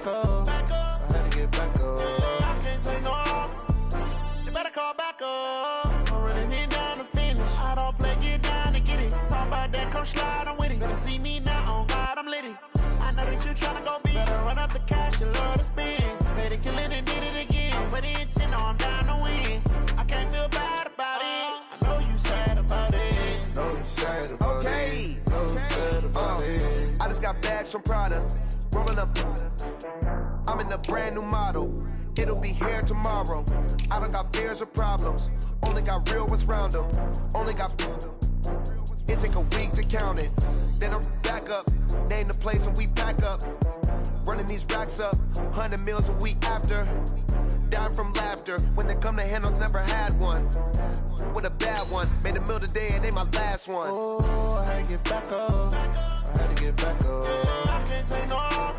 back up. I had to get back up. I can't take no loss. You better call back up. I'm running in down to finish. I don't play, get down to get it. Talk about that, come slide, I'm with it. Better see me now, on God, I'm litty. I know that you tryna go big. Better run up the cash, you love to spend. Better kill it and did it again. But the intent, no, I'm down to win. I can't feel bad about it. I know you sad about it. Know you sad about it. Know you sad about it. I just got bags from Prada. Rolling up. I'm in a brand new model. It'll be here tomorrow. I don't got fears or problems. Only got real ones round them. Only got. It take a week to count it. Then I'm back up. Name the place and we back up. Running these racks up. 100 meals a week after. Down from laughter. When they come to handles, never had one. With a bad one. Made a meal today and they my last one. Oh, I had to get back up. I had to get back up. I can't take no loss.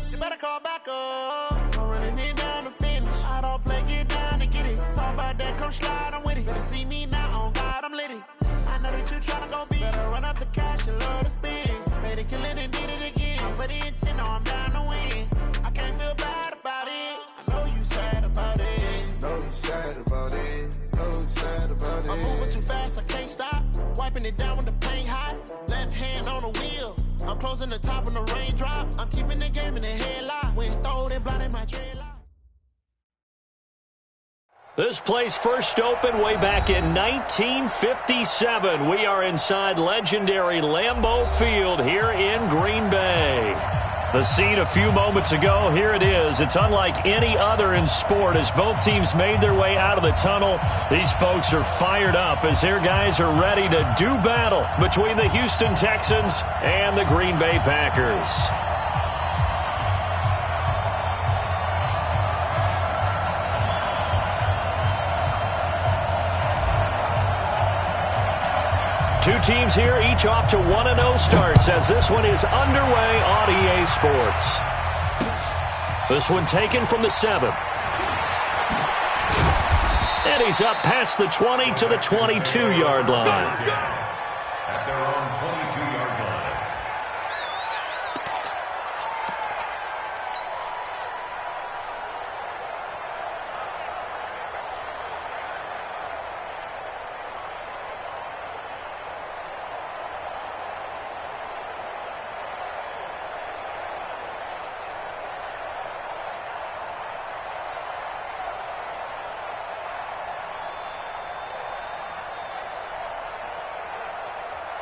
You better call back up. I'm running in down to finish. I don't play, get down to get it. Talk about that, come slide, I'm with it. Better see me now, on God, I'm litty. I know that you tryna go big. Better run up the cash, you love to spend. Made it, kill it, and did it again. But the intent, no, I'm down to win. I can't feel bad about it. I know you sad about it. Know you sad about it. Know you sad about it. I'm moving too fast, I can't stop. Wiping it down when the paint hot. Left hand on the wheel. I'm closing the top when the rain drop. I'm keeping the game in the headlock. When throwed and blinded my dreadlock. This place first opened way back in 1957. We are inside legendary Lambeau Field here in Green Bay. The scene a few moments ago, here it is. It's unlike any other in sport as both teams made their way out of the tunnel. These folks are fired up as their guys are ready to do battle between the Houston Texans and the Green Bay Packers. Two teams here, each off to 1-0 starts as this one is underway on EA Sports. This one taken from the 7. And he's up past the 20 to the 22-yard line. At their own 22-yard line.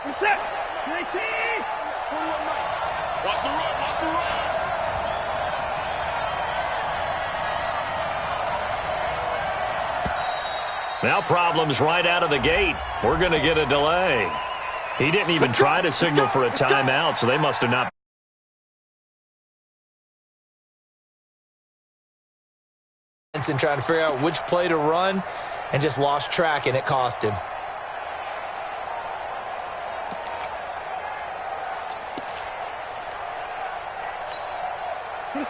Reset. 19. 41 Mike. Watch the run. Watch the run. Now problems right out of the gate. We're going to get a delay. He didn't even try to signal for a timeout, so they must have not. And trying to figure out which play to run and just lost track, and it cost him.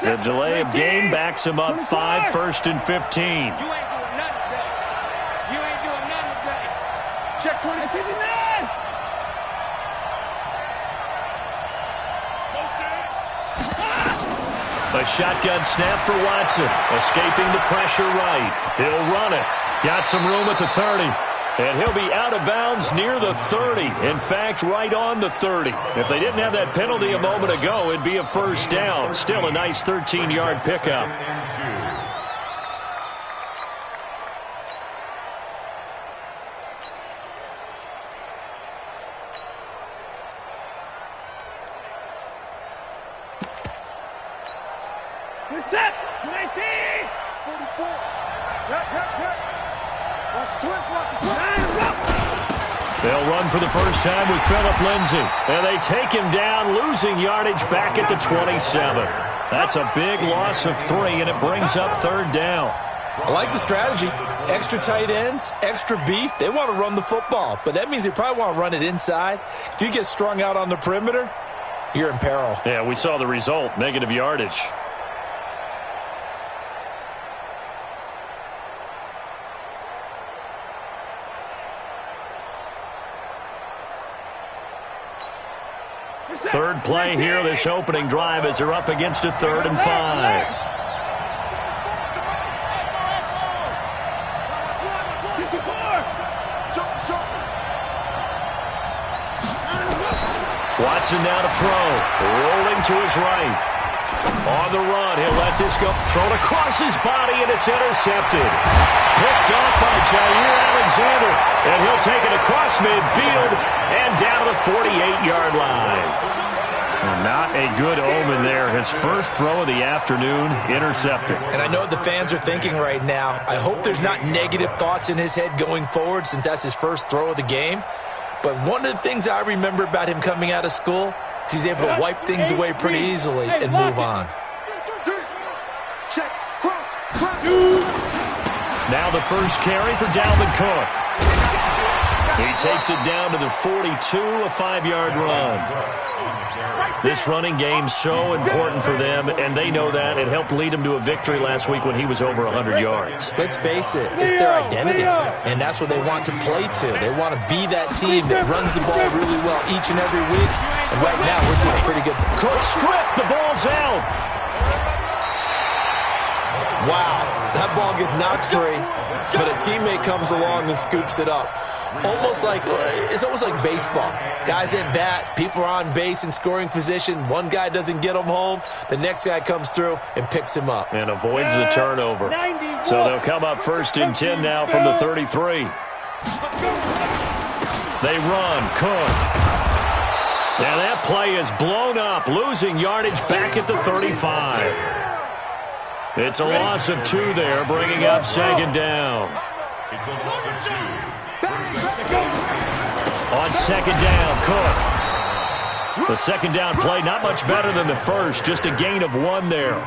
The delay of game backs him up 5, 1st and 15. You ain't doing nothing today. You ain't doing nothing today. Check 2059. A shotgun snap for Watson. Escaping the pressure right. He'll run it. Got some room at the 30. And he'll be out of bounds near the 30. In fact, right on the 30. If they didn't have that penalty a moment ago, it'd be a first down. Still a nice 13-yard pickup. Reset. 19. 44. Yep. Watch the twist. Watch the twist. They'll run for the first time with Phillip Lindsay. And they take him down, losing yardage back at the 27. That's a big loss of 3, and it brings up 3rd down. I like the strategy. Extra tight ends, extra beef. They want to run the football, but that means they probably want to run it inside. If you get strung out on the perimeter, you're in peril. Yeah, we saw the result, negative yardage. Third play here, this opening drive, as they're up against a 3rd and 5. Watson now to throw. Rolling to his right. On the run, he'll let this go. Thrown across his body, and it's intercepted. Picked off by Jair Alexander. And he'll take it across midfield and down to the 48-yard line. Well, not a good omen there. His first throw of the afternoon, intercepted. And I know what the fans are thinking right now. I hope there's not negative thoughts in his head going forward since that's his first throw of the game. But one of the things I remember about him coming out of school is he's able to wipe things away pretty easily and move on. Now the first carry for Dalvin Cook. He takes it down to the 42, a 5-yard run. This running game's so important for them, and they know that. It helped lead them to a victory last week when he was over 100 yards. Let's face it, it's their identity, and that's what they want to play to. They want to be that team that runs the ball really well each and every week, and right now we're seeing a pretty good... Cook stripped, the ball's out. Wow, that ball gets knocked free, but a teammate comes along and scoops it up. It's almost like baseball. Guys at bat, people are on base in scoring position. One guy doesn't get him home. The next guy comes through and picks him up. And avoids the turnover. So they'll come up 1st and 10 now from the 33. They run. Cook. Now that play is blown up, losing yardage back at the 35. It's a loss of 2 there, bringing up 2nd down. It's a loss of 2. On 2nd down, Cook. The 2nd down play, not much better than the first, just a gain of 1 there.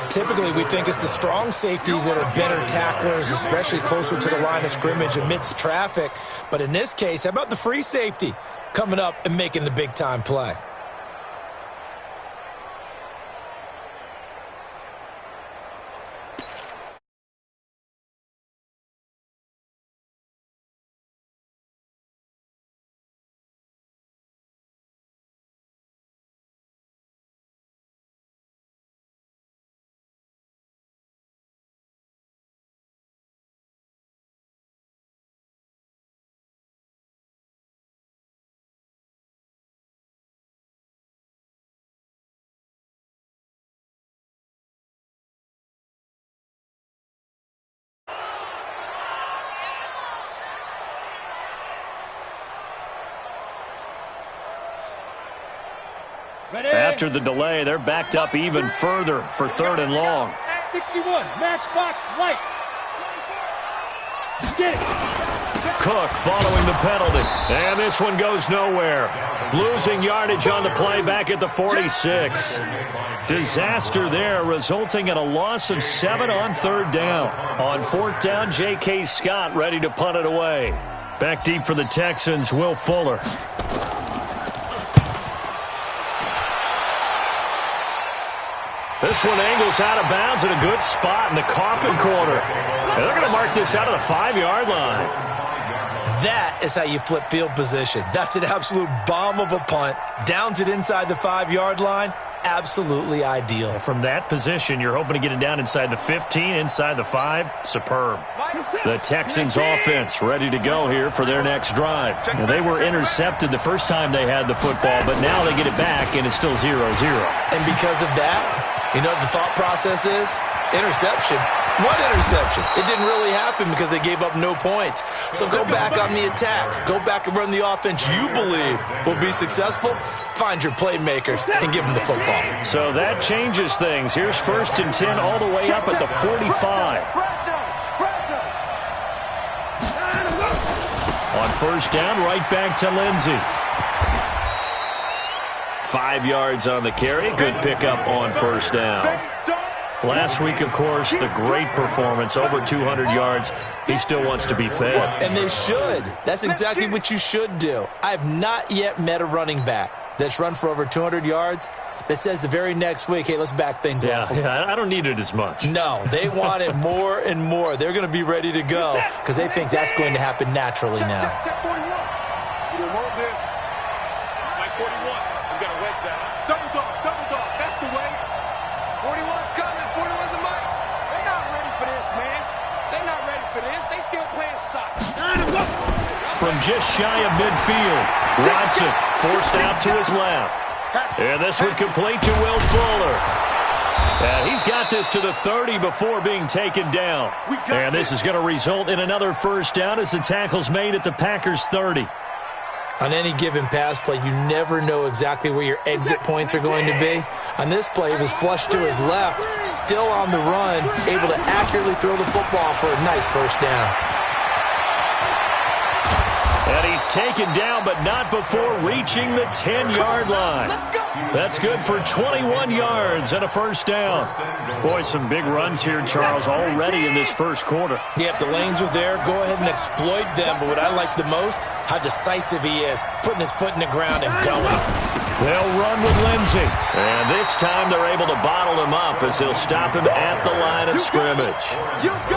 Typically, we think it's the strong safeties that are better tacklers, especially closer to the line of scrimmage amidst traffic. But in this case, how about the free safety coming up and making the big-time play? After the delay, they're backed up even further for 3rd and long. 61, matchbox lights. Get it. Cook following the penalty. And this one goes nowhere. Losing yardage on the play back at the 46. Disaster there, resulting in a loss of 7 on 3rd down. On 4th down, J.K. Scott ready to punt it away. Back deep for the Texans, Will Fuller. This one angles out of bounds at a good spot in the coffin corner. And they're going to mark this out of the 5-yard line. That is how you flip field position. That's an absolute bomb of a punt. Downs it inside the 5-yard line. Absolutely ideal. From that position, you're hoping to get it down inside the 15, inside the 5. Superb. The Texans offense ready to go here for their next drive. Now, they were intercepted the first time they had the football, but now they get it back, and it's still 0-0. And because of that, you know what the thought process is? Interception. What interception? It didn't really happen because they gave up no points. So go back on the attack. Go back and run the offense you believe will be successful. Find your playmakers and give them the football. So that changes things. Here's 1st and 10 all the way up at the 45. On 1st down, right back to Lindsey. 5 yards on the carry. Good pickup on 1st down. Last week, of course, the great performance, over 200 yards. He still wants to be fed. And they should. That's exactly what you should do. I have not yet met a running back that's run for over 200 yards that says the very next week, hey, let's back things up. Yeah, I don't need it as much. No, they want it more and more. They're going to be ready to go because they think that's going to happen naturally now. Check 41. You don't want this. Like 41. You got to From just shy of midfield, Watson forced out to his left. And this one complete to Will Fuller. And he's got this to the 30 before being taken down. And this is going to result in another first down as the tackle's made at the Packers' 30. On any given pass play, you never know exactly where your exit points are going to be. On this play, he was flushed to his left, still on the run, able to accurately throw the football for a nice first down. And he's taken down, but not before reaching the 10-yard line. That's good for 21 yards and a first down. Boy, some big runs here, Charles, already in this first quarter. Yeah, if the lanes are there, go ahead and exploit them. But what I like the most, how decisive he is, putting his foot in the ground and going. They'll run with Lindsey. And this time they're able to bottle him up as they'll stop him at the line of scrimmage.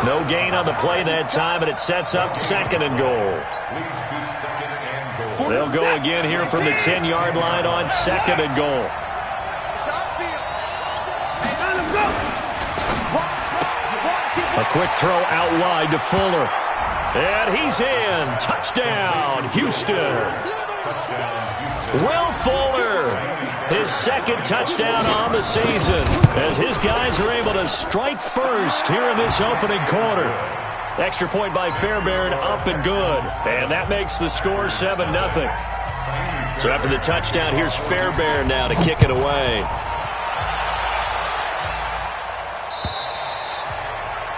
No gain on the play that time, and it sets up 2nd and goal. They'll go again here from the 10-yard line on 2nd and goal. A quick throw out wide to Fuller. And he's in. Touchdown, Houston. Will Fuller, his 2nd touchdown on the season, as his guys are able to strike first here in this opening quarter. Extra point by Fairbairn, up and good. And that makes the score 7-0. So after the touchdown, here's Fairbairn now to kick it away.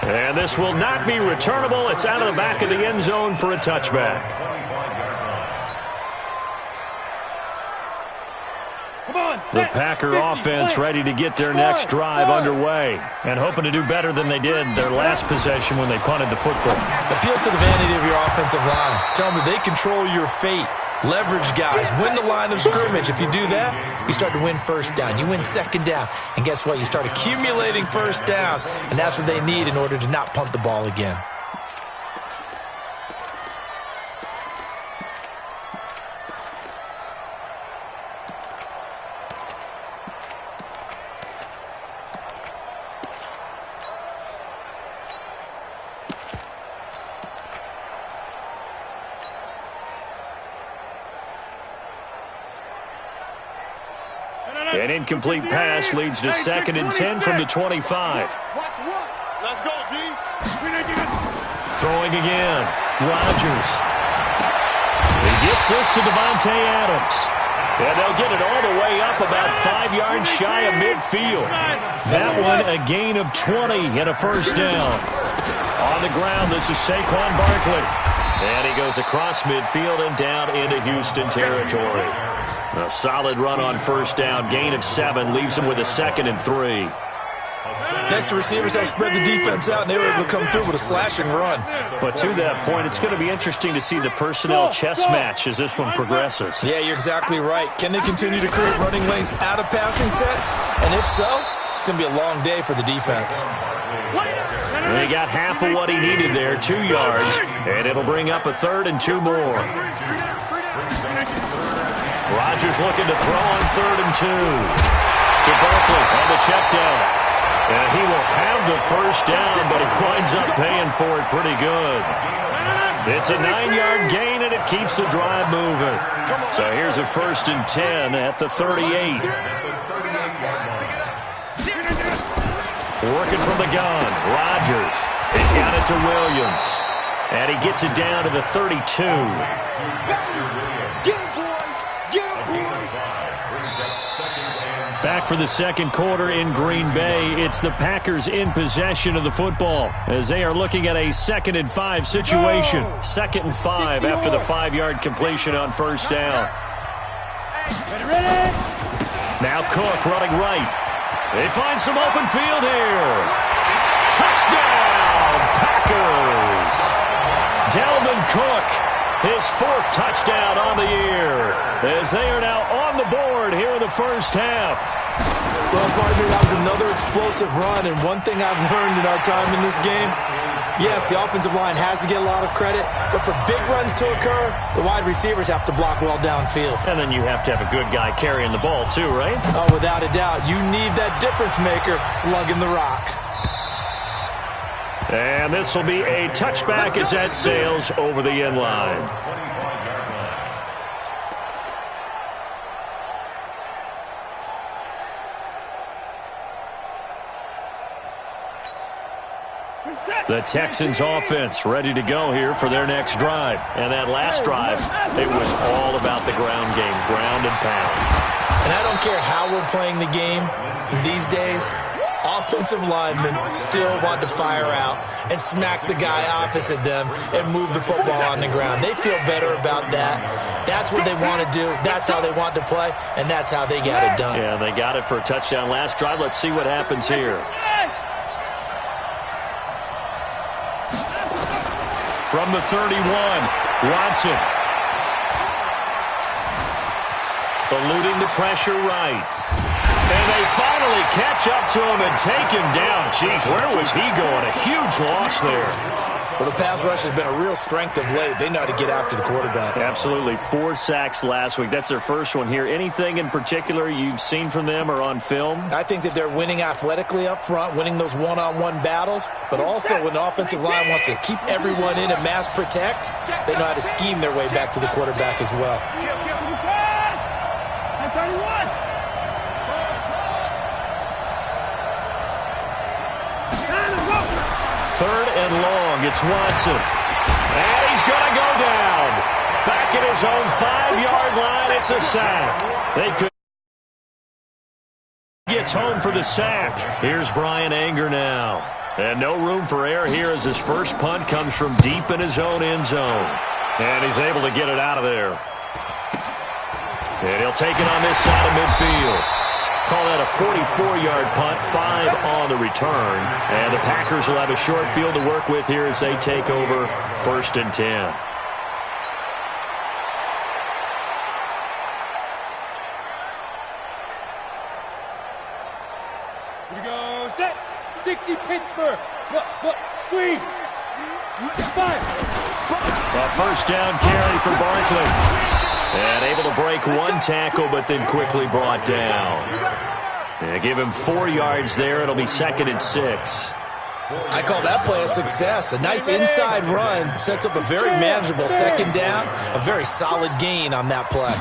And this will not be returnable. It's out of the back of the end zone for a touchback. The Packer offense ready to get their next drive underway and hoping to do better than they did their last possession when they punted the football. Appeal to the vanity of your offensive line. Tell them that they control your fate. Leverage guys. Win the line of scrimmage. If you do that, you start to win first down. You win 2nd down. And guess what? You start accumulating first downs. And that's what they need in order to not punt the ball again. An incomplete pass leads to 2nd and 10 from the 25. Let's go, D. Throwing again. Rodgers. He gets this to Devontae Adams. And they'll get it all the way up about 5 yards shy of midfield. That one a gain of 20 and a first down. On the ground, this is Saquon Barkley. And he goes across midfield and down into Houston territory. A solid run on first down. Gain of 7 leaves him with a 2nd and 3. Next, the receivers have spread the defense out, and they were able to come through with a slashing run. But to that point, it's going to be interesting to see the personnel chess match as this one progresses. Yeah, you're exactly right. Can they continue to create running lanes out of passing sets? And if so, it's going to be a long day for the defense. And he got half of what he needed there, 2 yards, and it'll bring up a 3rd and 2 more. Rodgers looking to throw on 3rd and 2. To Barkley on the check down. And he will have the first down, but he winds up paying for it pretty good. It's a 9-yard gain, and it keeps the drive moving. So here's a 1st and 10 at the 38. Working from the gun. Rodgers. He's got it to Williams. And he gets it down to the 32. Back for the 2nd quarter in Green Bay. It's the Packers in possession of the football as they are looking at a 2nd and 5 situation. 2nd and 5 after the 5-yard completion on first down. Now Cook running right. They find some open field here. Touchdown, Packers! Dalvin Cook, his 4th touchdown on the year, as they are now on the board here in the first half. Well, partner, that was another explosive run, and one thing I've learned in our time in this game, yes, the offensive line has to get a lot of credit, but for big runs to occur, the wide receivers have to block well downfield. And then you have to have a good guy carrying the ball too, right? Oh, without a doubt. You need that difference maker lugging the rock. And this will be a touchback as that sails over the end line. The Texans offense ready to go here for their next drive. And that last drive, it was all about the ground game, ground and pound. And I don't care how we're playing the game these days, offensive linemen still want to fire out and smack the guy opposite them and move the football on the ground. They feel better about that. That's what they want to do. That's how they want to play, and that's how they got it done. Yeah, they got it for a touchdown last drive. Let's see what happens here. From the 31, Watson. Eluding the pressure right. And they finally catch up to him and take him down. Jeez, where was he going? A huge loss there. Well, the pass rush has been a real strength of late. They know how to get after the quarterback. Absolutely. 4 sacks last week. That's their first one here. Anything in particular you've seen from them or on film? I think that they're winning athletically up front, winning those one-on-one battles, but also when the offensive line wants to keep everyone in and mass protect, they know how to scheme their way back to the quarterback as well. Third and long. It's Watson. And he's going to go down. Back at his own 5-yard line. It's a sack. They could. Gets home for the sack. Here's Brian Anger now. And no room for error here as his first punt comes from deep in his own end zone. And he's able to get it out of there. And he'll take it on this side of midfield. Call that a 44-yard punt, 5 on the return. And the Packers will have a short field to work with here as they take over 1st and 10. Here we go, set, 60 Pittsburgh, look, squeeze, fire. A first down carry for Barkley. And able to break 1 tackle, but then quickly brought down. And give him 4 yards there. It'll be 2nd and 6. I call that play a success. A nice inside run sets up a very manageable second down. A very solid gain on that play.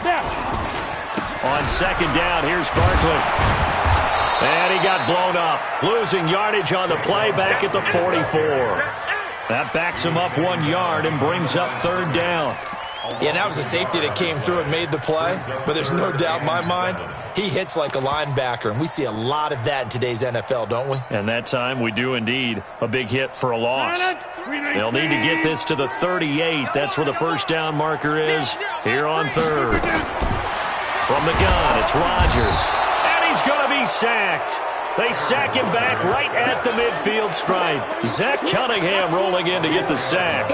On second down, here's Barkley. And he got blown up. Losing yardage on the play back at the 44. That backs him up 1 yard and brings up 3rd down. Yeah, that was a safety that came through and made the play. But there's no doubt in my mind, he hits like a linebacker. And we see a lot of that in today's NFL, don't we? And that time we do indeed. A big hit for a loss. They'll need to get this to the 38. That's where the first down marker is here on 3rd. From the gun, it's Rodgers. And he's going to be sacked. They sack him back right at the midfield stripe. Zach Cunningham rolling in to get the sack.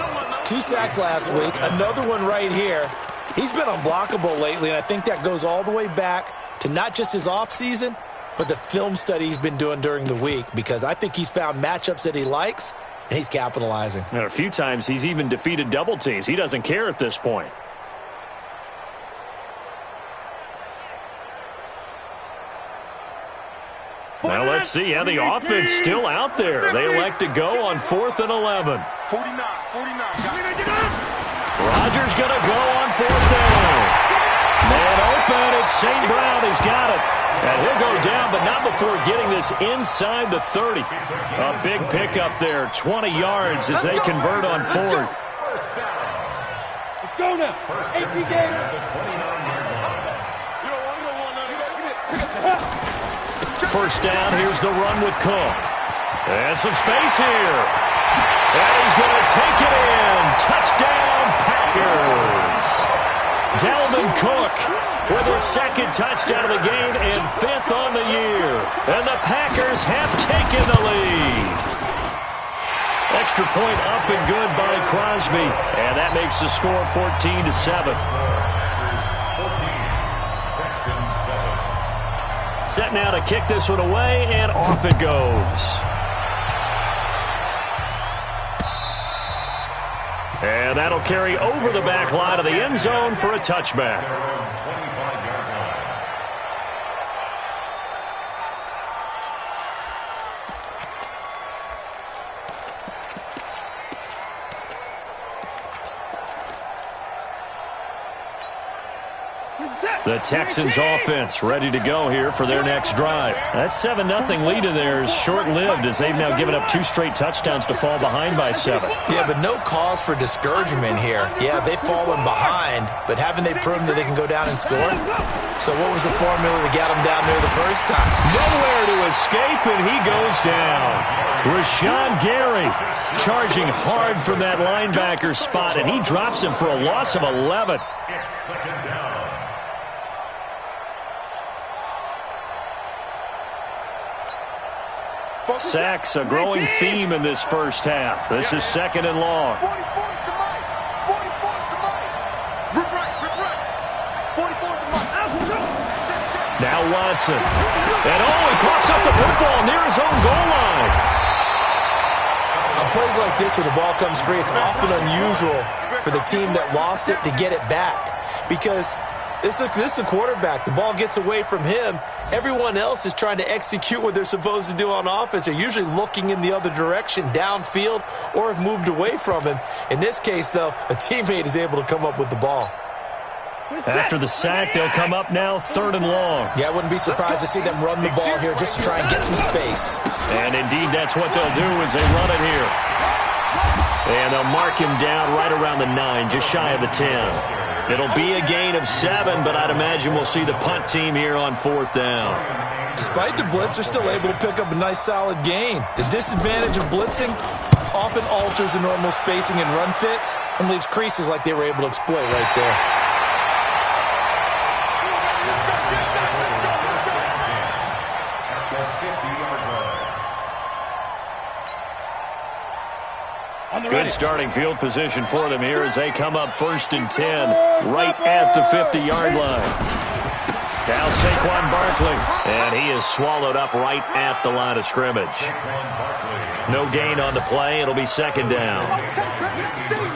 2 sacks last week, another one right here. He's been unblockable lately, and I think that goes all the way back to not just his offseason, but the film study he's been doing during the week, because I think he's found matchups that he likes, and he's capitalizing. And a few times he's even defeated double teams. He doesn't care at this point. Now let's see. Yeah, the offense still out there. They elect to go on 4th and 11. 49. Rodgers going to go on 4th down. Man open. It's St. Brown. He's got it. And he'll go down, but not before getting this inside the 30. A big pickup there. 20 yards as they convert on 4th. Let's go now. 18 games. First down, here's the run with Cook. And some space here. And he's going to take it in. Touchdown, Packers. Dalvin Cook with his 2nd touchdown of the game and 5th on the year. And the Packers have taken the lead. Extra point up and good by Crosby. And that makes the score 14-7. Set now to kick this one away, and off it goes. And that'll carry over the back line of the end zone for a touchback. The Texans offense ready to go here for their next drive. That 7-0 lead of theirs short-lived as they've now given up 2 straight touchdowns to fall behind by 7. Yeah, but no cause for discouragement here. Yeah, they've fallen behind, but haven't they proven that they can go down and score? So what was the formula that got them down there the first time? Nowhere to escape, and he goes down. Rashawn Gary charging hard from that linebacker spot, and he drops him for a loss of 11. It's second down. Sacks, a growing theme in this first half. This is 2nd and long. 44 to Mike. 44 to Mike. Rip right. 44 to Mike. Now Watson. And he coughs up the football near his own goal line. On plays like this where the ball comes free, it's often unusual for the team that lost it to get it back. Because this is the quarterback. The ball gets away from him. Everyone else is trying to execute what they're supposed to do on offense. They're usually looking in the other direction, downfield, or have moved away from him. In this case, though, a teammate is able to come up with the ball. After the sack, they'll come up now 3rd and long. Yeah, I wouldn't be surprised to see them run the ball here just to try and get some space. And indeed, that's what they'll do as they run it here. And they'll mark him down right around the 9, just shy of the 10. It'll be a gain of 7, but I'd imagine we'll see the punt team here on 4th down. Despite the blitz, they're still able to pick up a nice solid gain. The disadvantage of blitzing often alters the normal spacing and run fits and leaves creases like they were able to exploit right there. Good starting field position for them here as they come up 1st and 10 right at the 50-yard line. Now Saquon Barkley, and he is swallowed up right at the line of scrimmage. No gain on the play. It'll be 2nd down.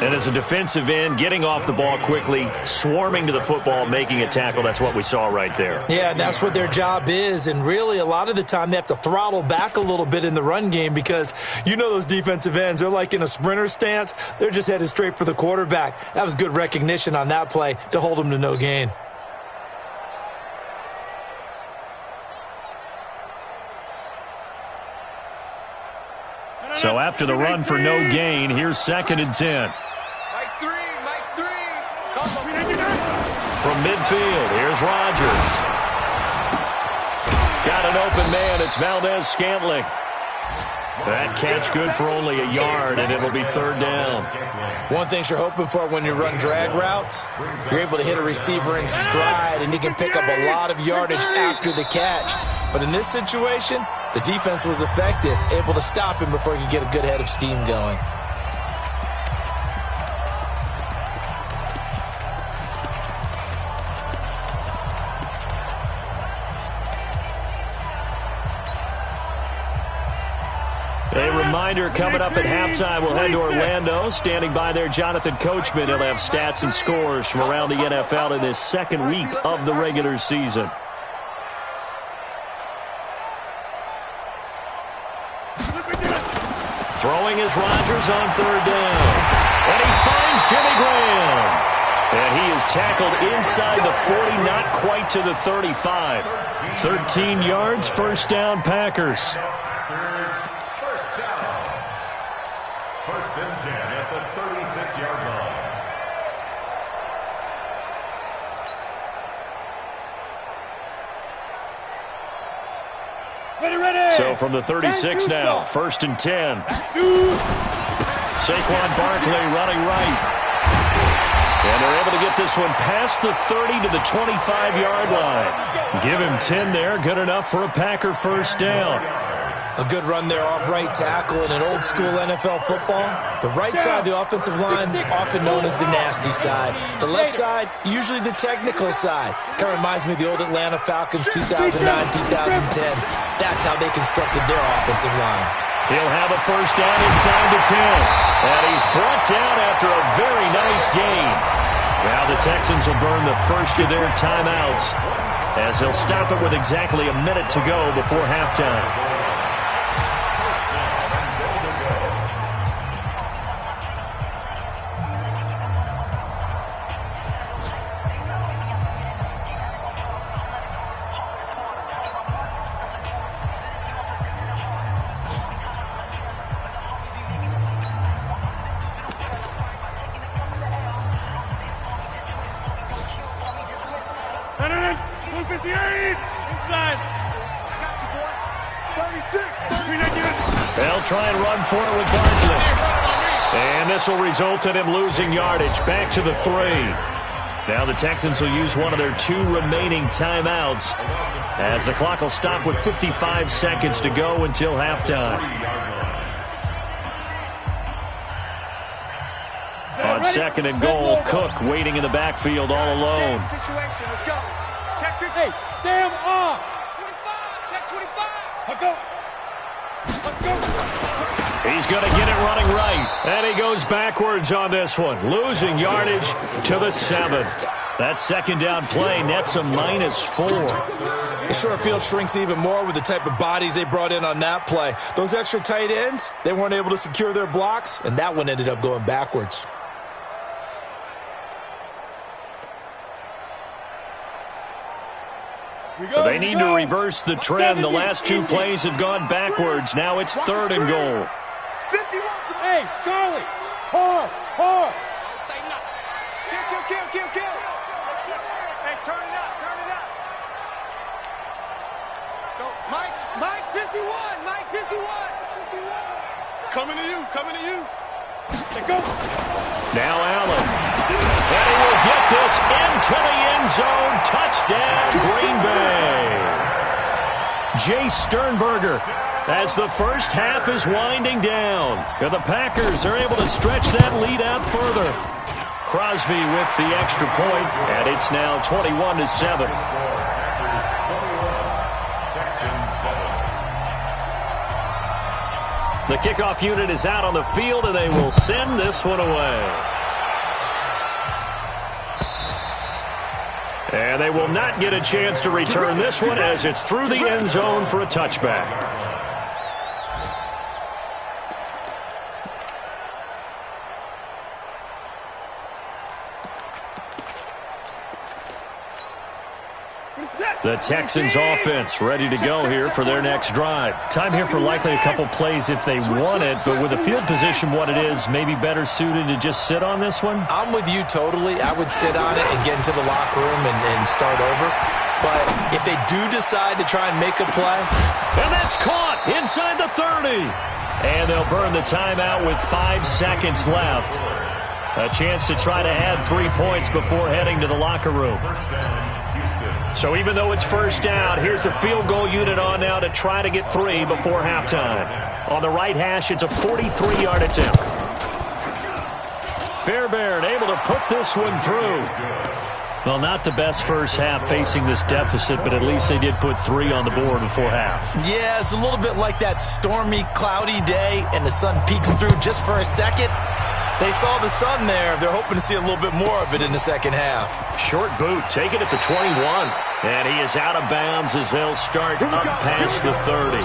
And as a defensive end, getting off the ball quickly, swarming to the football, making a tackle, that's what we saw right there. Yeah, that's what their job is. And really, a lot of the time, they have to throttle back a little bit in the run game because you know those defensive ends, they're like in a sprinter stance. They're just headed straight for the quarterback. That was good recognition on that play to hold them to no gain. So after the run for no gain, here's 2nd and 10. Mike 3. From midfield, here's Rodgers. Got an open man. It's Valdez-Scantling. That catch good for only a yard, and it'll be 3rd down. One thing you're hoping for when you run drag routes, you're able to hit a receiver in stride, and he can pick up a lot of yardage after the catch. But in this situation, the defense was effective, able to stop him before he could get a good head of steam going. A reminder coming up at halftime, we'll head to Orlando. Standing by there, Jonathan Coachman. He'll have stats and scores from around the NFL in this 2nd week of the regular season. Throwing is Rodgers on 3rd down. And he finds Jimmy Graham. And he is tackled inside the 40, not quite to the 35. 13 yards, 1st down, Packers. First down. 1st and 10 at the 36-yard line. Ready. So from the 36 now, 1st and 10. Saquon Barkley running right. And they're able to get this one past the 30 to the 25-yard line. Give him 10 there, good enough for a Packer 1st down. A good run there off right tackle in an old-school NFL football. The right side of the offensive line, often known as the nasty side. The left side, usually the technical side. Kind of reminds me of the old Atlanta Falcons 2009-2010. That's how they constructed their offensive line. He'll have a 1st down inside the 10. And he's brought down after a very nice gain. Now the Texans will burn the first of their timeouts as they'll stop it with exactly a minute to go before halftime. 158. Inside. I got you, boy. 36. They'll try and run for it with Barkley. And this will result in him losing yardage. Back to the 3. Now the Texans will use one of their 2 remaining timeouts as the clock will stop with 55 seconds to go until halftime. On 2nd and goal, Cook waiting in the backfield all alone. Situation. Let's go. Check 50. Hey, Sam off. 25. Check 25. Let's go. Let's go. He's going to get it running right. And he goes backwards on this one, losing yardage to the 7. That second down play nets a -4. The short field shrinks even more with the type of bodies they brought in on that play. Those extra tight ends, they weren't able to secure their blocks, and that one ended up going backwards. They need to reverse the trend. The last 2 plays have gone backwards. Now it's 3rd and goal. 51. Hey, Charlie. Hard. Don't say nothing. Kill. Hey, turn it up. Go, Mike 51. Mike 51. Coming to you. Let's go. Now Allen. And he will get this into the end zone. Touchdown, Green Bay. Jay Sternberger, as the first half is winding down, and the Packers are able to stretch that lead out further. Crosby with the extra point, and it's now 21-7. The kickoff unit is out on the field, and they will send this one away. And they will not get a chance to return this one as it's through the end zone for a touchback. The Texans offense ready to go here for their next drive. Time here for likely a couple plays if they want it, but with the field position what it is, maybe better suited to just sit on this one? I'm with you totally. I would sit on it and get into the locker room and start over. But if they do decide to try and make a play. And that's caught inside the 30. And they'll burn the timeout with 5 seconds left. A chance to try to add 3 points before heading to the locker room. So even though it's first down, here's the field goal unit on now to try to get 3 before halftime. On the right hash, it's a 43-yard attempt. Fairbairn able to put this one through. Well, not the best first half facing this deficit, but at least they did put 3 on the board before half. Yeah, it's a little bit like that stormy, cloudy day, and the sun peeks through just for a second. They saw the sun there. They're hoping to see a little bit more of it in the second half. Short boot, taken at the 21. And he is out of bounds as they'll start up past the 30.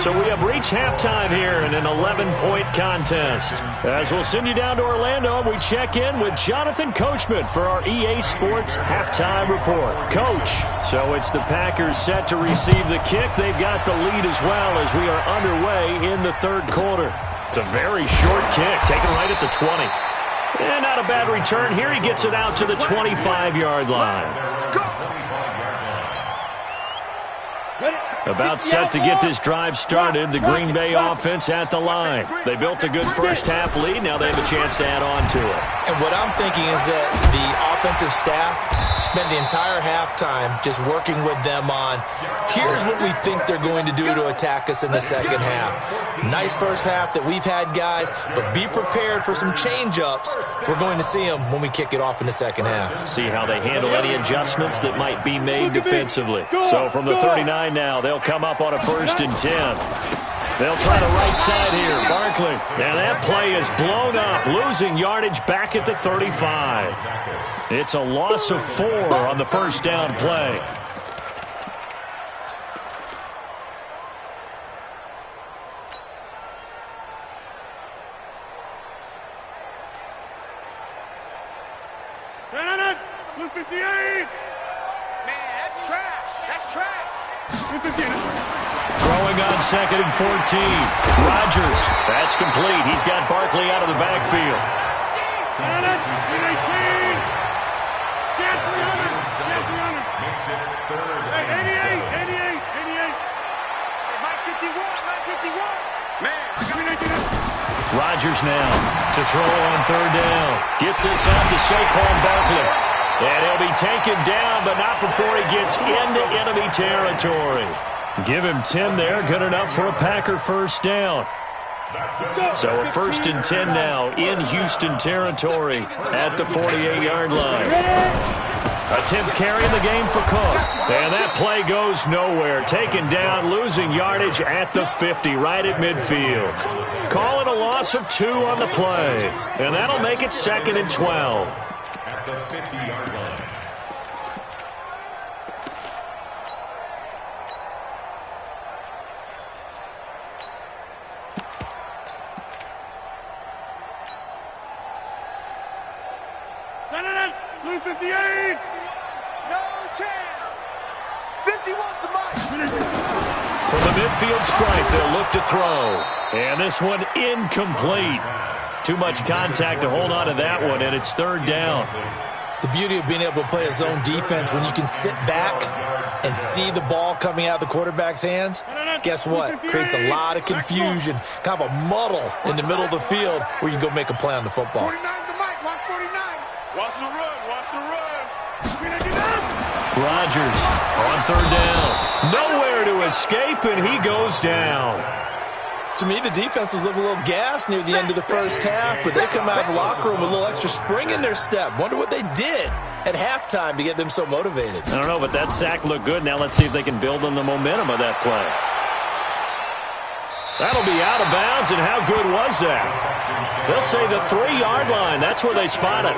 So we have reached halftime here in an 11-point contest. As we'll send you down to Orlando, we check in with Jonathan Coachman for our EA Sports Halftime Report. Coach, so it's the Packers set to receive the kick. They've got the lead as well as we are underway in the third quarter. It's a very short kick, taken right at the 20. And not a bad return. Here he gets it out to the 25-yard line. About set to get this drive started. The Green Bay offense at the line. They built a good first half lead. Now they have a chance to add on to it. And what I'm thinking is that the offensive staff spent the entire halftime just working with them on, here's what we think they're going to do to attack us in the second half. Nice first half that we've had, guys, but be prepared for some change-ups. We're going to see them when we kick it off in the second half. See how they handle any adjustments that might be made defensively. So from the 39 now, they'll come up on a 1st and 10. They'll try the right side here. Barkley. And that play is blown up, losing yardage back at the 35. It's a loss of 4 on the first down play. Throwing on 2nd and 14. Rodgers. That's complete. He's got Barkley out of the backfield. Makes it 3rd Rodgers now to throw on third down. Gets this off to Saquon Barkley. And he'll be taken down, but not before he gets into enemy territory. Give him 10 there. Good enough for a Packer first down. So a 1st and 10 now in Houston territory at the 48-yard line. A 10th carry in the game for Cook. And that play goes nowhere. Taken down, losing yardage at the 50, right at midfield. Call it a loss of 2 on the play. And that'll make it 2nd and 12. At the 50-yard line. Blue 58. No chance. 51's the mark. From the midfield stripe, they'll look to throw. And this one incomplete. Too much contact to hold on to that one, and it's 3rd down. The beauty of being able to play a zone defense when you can sit back and see the ball coming out of the quarterback's hands, guess what? Creates a lot of confusion, kind of a muddle in the middle of the field where you can go make a play on the football. 49's the mic. Watch 49. Watch the run. Watch the run. Rodgers on 3rd down. Nowhere to escape, and he goes down. To me, the defense was looking a little gassed near the end of the first half, but they come out of the locker room with a little extra spring in their step. Wonder what they did at halftime to get them so motivated. I don't know, but that sack looked good. Now let's see if they can build on the momentum of that play. That'll be out of bounds, and how good was that? They'll say the 3-yard line. That's where they spot it.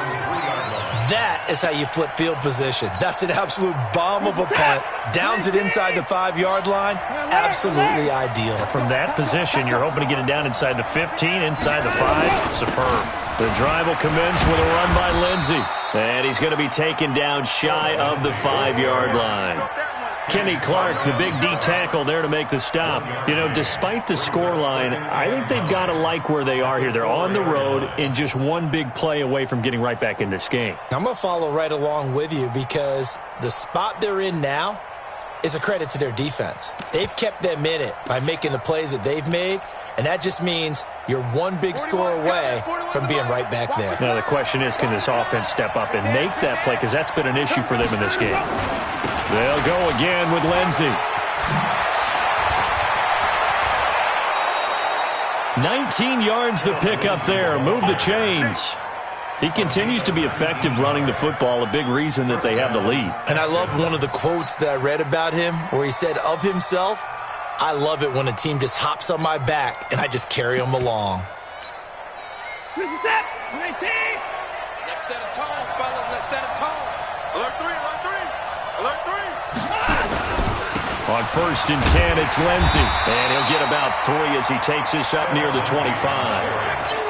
That is how you flip field position. That's an absolute bomb of a punt. Downs it inside the 5-yard line. Absolutely ideal. From that position, you're hoping to get it down inside the 15, inside the 5. Superb. The drive will commence with a run by Lindsey. And he's going to be taken down shy of the 5-yard line. Kenny Clark, the big D tackle there to make the stop. You know, despite the scoreline, I think they've got to like where they are here. They're on the road and just one big play away from getting right back in this game. I'm going to follow right along with you because the spot they're in now is a credit to their defense. They've kept them in it by making the plays that they've made, and that just means you're one big score away from being right back there. Now the question is, can this offense step up and make that play? Because that's been an issue for them in this game. They'll go again with Lindsey. 19 yards the pick up there. Move the chains. He continues to be effective running the football, a big reason that they have the lead. And I love one of the quotes that I read about him where he said of himself, I love it when a team just hops on my back and I just carry them along. This is it. 19. Let's set a tone, fellas. Let's set a tone. Alert 3, alert 3. Alert 3. On 1st and 10, it's Lindsey. And he'll get about 3 as he takes this up near the 25.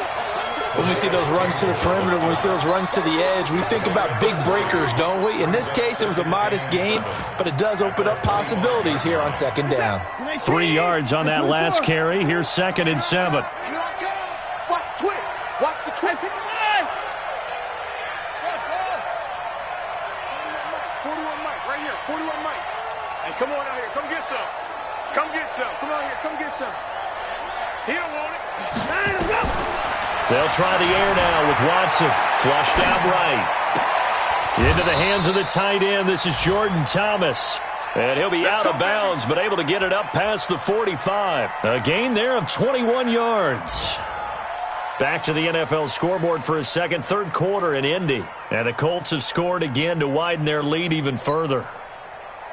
When we see those runs to the perimeter, when we see those runs to the edge, we think about big breakers, don't we? In this case, it was a modest gain, but it does open up possibilities here on 2nd down. 3 yards on that last carry. Here's 2nd and 7. Watch the twitch. Watch the twitch. 41 Mike, right here. 41 Mike. Hey, come on out here. Come get some. Come get some. Come out here. Come get some. He don't want it. Let's go. They'll try the air now with Watson. Flushed out right. Into the hands of the tight end. This is Jordan Thomas. And he'll be out of bounds, but able to get it up past the 45. A gain there of 21 yards. Back to the NFL scoreboard for a second, 3rd quarter in Indy. And the Colts have scored again to widen their lead even further.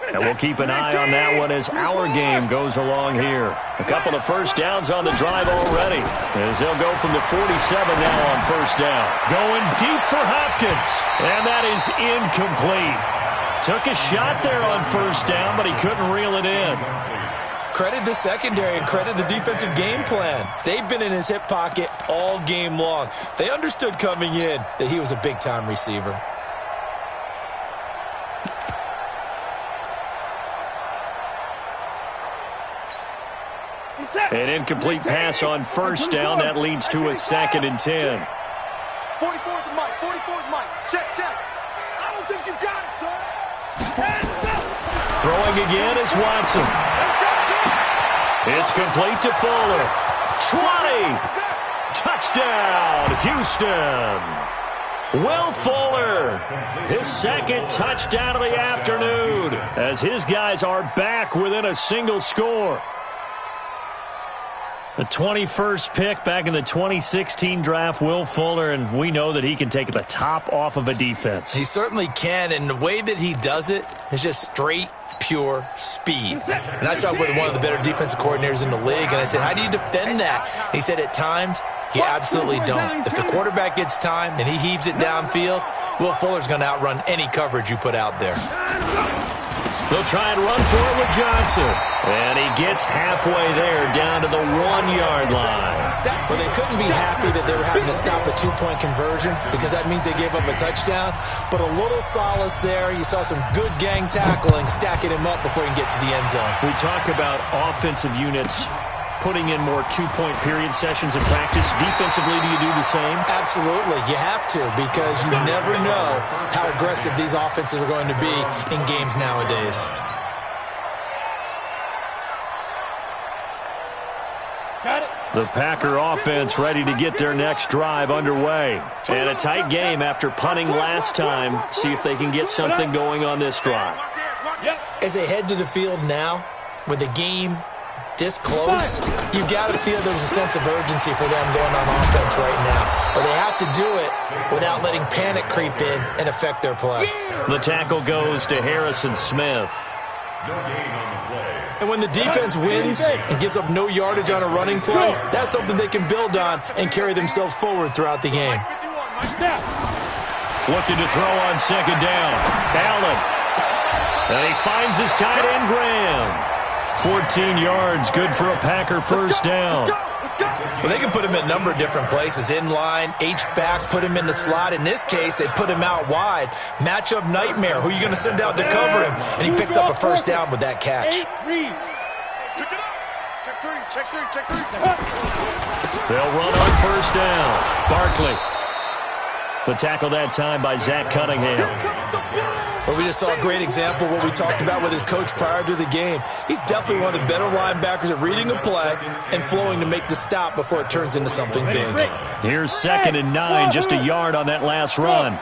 And we'll keep an eye on that one as our game goes along here. A couple of first downs on the drive already, as they'll go from the 47 now on 1st down. Going deep for Hopkins, and that is incomplete. Took a shot there on 1st down, but he couldn't reel it in. Credit the secondary and credit the defensive game plan. They've been in his hip pocket all game long. They understood coming in that he was a big-time receiver. An incomplete pass on 1st down. That leads to a 2nd and 10. 44's Mike. 44's Mike. Check, check. I don't think you got it, son. Throwing again is Watson. It's complete to Fuller. 20. Touchdown, Houston. Will Fuller, his second touchdown of the afternoon, as his guys are back within a single score. The 21st pick back in the 2016 draft, Will Fuller, and we know that he can take the top off of a defense. He certainly can, and the way that he does it is just straight, pure speed. And I started with one of the better defensive coordinators in the league, and I said, how do you defend that? And he said, at times, you absolutely don't. If the quarterback gets time and he heaves it downfield, Will Fuller's going to outrun any coverage you put out there. They'll try and run for it with Johnson. And he gets halfway there, down to the 1-yard line. Well, they couldn't be happy that they were having to stop a 2-point conversion because that means they gave up a touchdown. But a little solace there. You saw some good gang tackling, stacking him up before he can get to the end zone. We talk about offensive units putting in more 2-point period sessions in practice. Defensively, do you do the same? Absolutely. You have to, because you never know how aggressive these offenses are going to be in games nowadays. Got it. The Packer offense ready to get their next drive underway. And a tight game after punting last time. See if they can get something going on this drive. As they head to the field now, with the game this close, you've got to feel there's a sense of urgency for them going on offense right now. But they have to do it without letting panic creep in and affect their play. The tackle goes to Harrison Smith. No gain on the play. And when the defense wins and gives up no yardage on a running play, that's something they can build on and carry themselves forward throughout the game. Looking to throw on second down. Allen. And he finds his tight end, Graham. 14 yards, good for a Packer first down. Well, they can put him in a number of different places. In line, H-back, put him in the slot. In this case, they put him out wide. Matchup nightmare. Who are you going to send out to cover him? And he picks up a first down with that catch. Check three. They'll run on first down. Barkley. The tackle that time by Zach Cunningham. Well, we just saw a great example of what we talked about with his coach prior to the game. He's definitely one of the better linebackers at reading a play and flowing to make the stop before it turns into something big. Here's 2nd and 9, just a yard on that last run.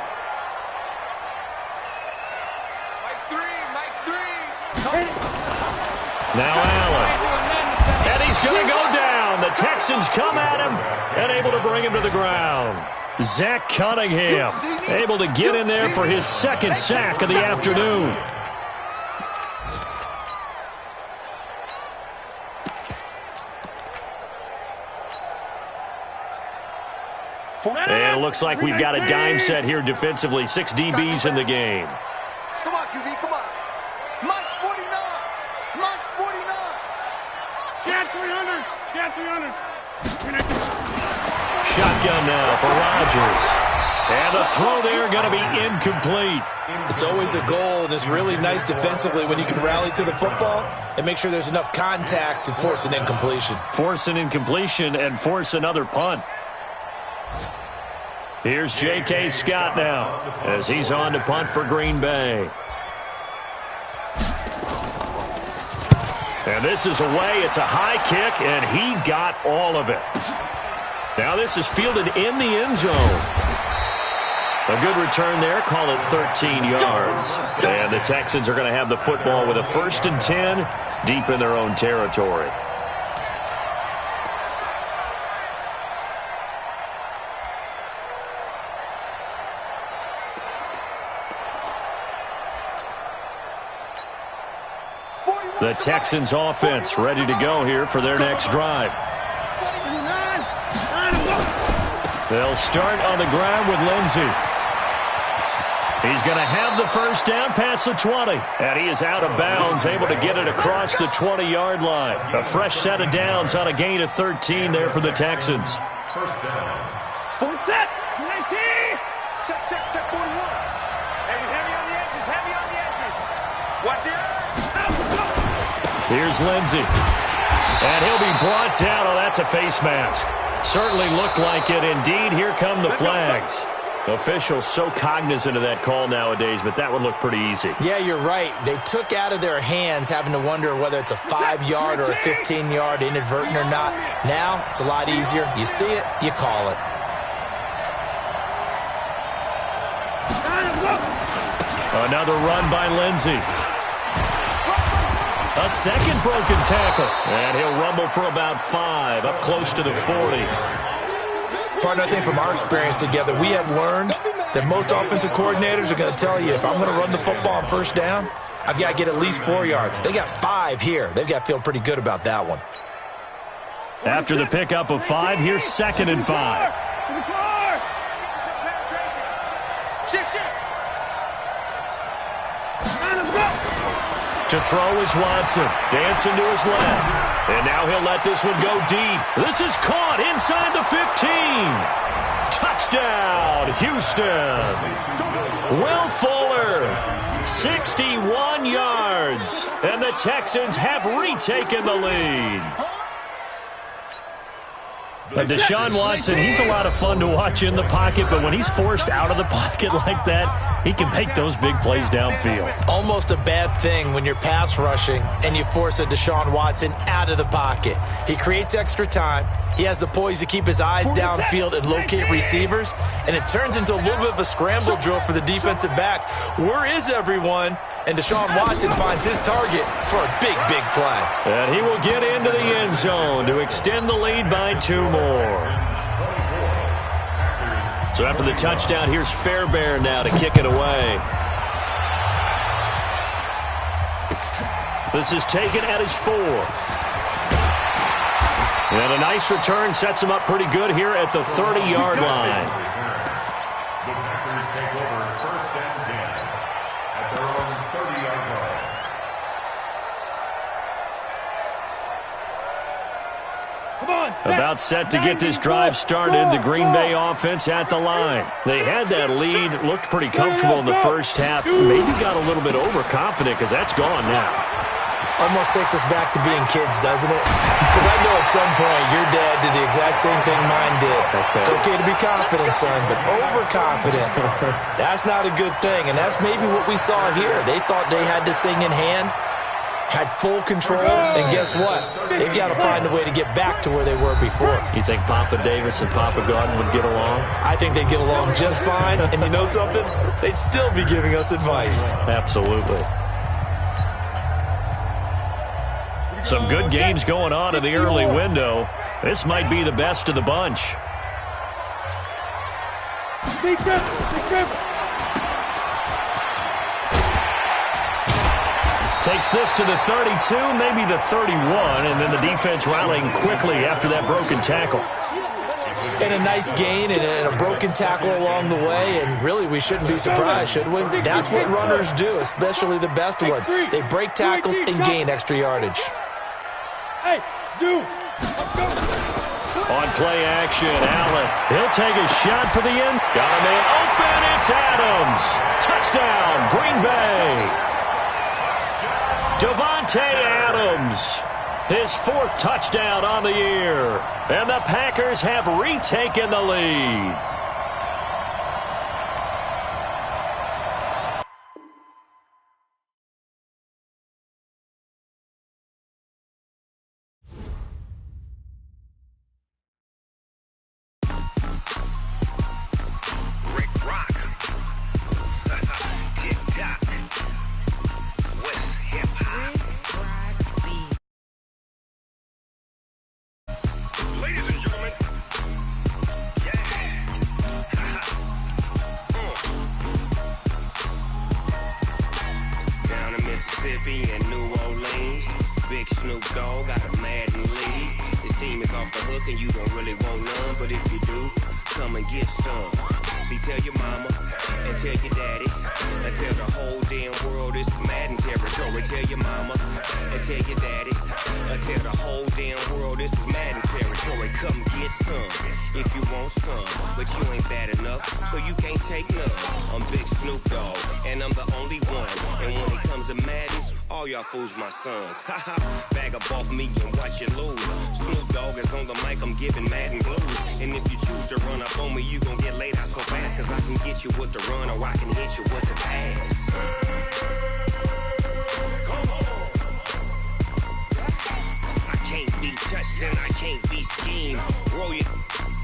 Now Allen. And he's going to go down. The Texans come at him and able to bring him to the ground. Zach Cunningham able to get in there for his second sack of the afternoon. And it looks like we've got a dime set here defensively. 6 DBs in the game. Come on, QB, come on. Mike's 49. Mike's 49. Get 300. Get 300. Shotgun now for Rodgers. And the throw there going to be incomplete. It's always a goal, and it's really nice defensively when you can rally to the football and make sure there's enough contact to force an incompletion. Force an incompletion and force another punt. Here's J.K. Scott now as he's on to punt for Green Bay. And this is away. It's a high kick, and he got all of it. Now this is fielded in the end zone. A good return there. Call it 13 yards. And the Texans are going to have the football with a 1st and 10 deep in their own territory. The Texans offense ready to go here for their next drive. They'll start on the ground with Lindsey. He's going to have the first down past the 20. And he is out of bounds, able to get it across the 20-yard line. A fresh set of downs on a gain of 13 there for the Texans. First down. Full set. 19. Check 41. Heavy on the edges. Heavy on the edges. Watch the edge. Here's Lindsey. And he'll be brought down. Oh, that's a face mask. Certainly looked like it. Indeed, here come the flags. Officials so cognizant of that call nowadays, but that would look pretty easy. Yeah, you're right. They took out of their hands having to wonder whether it's a 5-yard or a 15-yard inadvertent or not. Now, it's a lot easier. You see it, you call it. Another run by Lindsey. A second broken tackle. And he'll rumble for about 5, up close to the 40. Partner, I think from our experience together, we have learned that most offensive coordinators are going to tell you, if I'm going to run the football on first down, I've got to get at least 4 yards. They got 5 here. They've got to feel pretty good about that one. After the pickup of 5, here's 2nd and 5. To throw is Watson, dancing to his left. And now he'll let this one go deep. This is caught inside the 15. Touchdown, Houston. Will Fuller, 61 yards. And the Texans have retaken the lead. Deshaun Watson, he's a lot of fun to watch in the pocket, but when he's forced out of the pocket like that, he can make those big plays downfield. Almost a bad thing when you're pass rushing and you force a Deshaun Watson out of the pocket. He creates extra time. He has the poise to keep his eyes downfield and locate receivers, and it turns into a little bit of a scramble drill for the defensive backs. Where is everyone? And Deshaun Watson finds his target for a big, big play. And he will get into the end zone to extend the lead by 2 more. So after the touchdown, here's Fairbairn now to kick it away. This is taken at his 4. And a nice return sets him up pretty good here at the 30-yard line. The Packers take over 1st and 10 at their own 30-yard line. About set to get this drive started, the Green Bay offense at the line. They had that lead, looked pretty comfortable in the first half, maybe got a little bit overconfident because that's gone now. Almost takes us back to being kids, doesn't it? Because I know at some point your dad did the exact same thing mine did. It's okay to be confident, son, but overconfident, that's not a good thing. And that's maybe what we saw here. They thought they had this thing in hand, had full control, and guess what? They've got to find a way to get back to where they were before. You think Papa Davis and Papa Gordon would get along? I think they'd get along just fine. And you know something? They'd still be giving us advice. Absolutely. Some good games going on in the early window. This might be the best of the bunch. Takes this to the 32, maybe the 31, and then the defense rallying quickly after that broken tackle. And a nice gain and a broken tackle along the way, and really we shouldn't be surprised, should we? That's what runners do, especially the best ones. They break tackles and gain extra yardage. Hey, Zoo! On play action, Allen. He'll take a shot for the end. Got a man open. It's Adams. Touchdown, Green Bay. Davante Adams. His 4th touchdown on the year. And the Packers have retaken the lead. And New Orleans, Big Snoop Dogg got a Madden league. His team is off the hook and you don't really want none, but if you do, come and get some. See, tell your mama, and tell your daddy. And tell the whole damn world this is Madden territory. Tell your mama and tell your daddy. And tell the whole damn world this is Madden territory. Come get some if you want some, but you ain't bad enough, so you can't take none. I'm Big Snoop Dogg, and I'm the only one. And when it comes to Madden, all y'all fools my sons. Haha, bag up off me and watch you lose. Snoop Dogg is on the mic, I'm giving Madden blues. And if you choose to run up on me, you gon' get laid out so fast. Cause I can get you with the run or I can hit you with the pass. I can't be touched and I can't be schemed. Roll you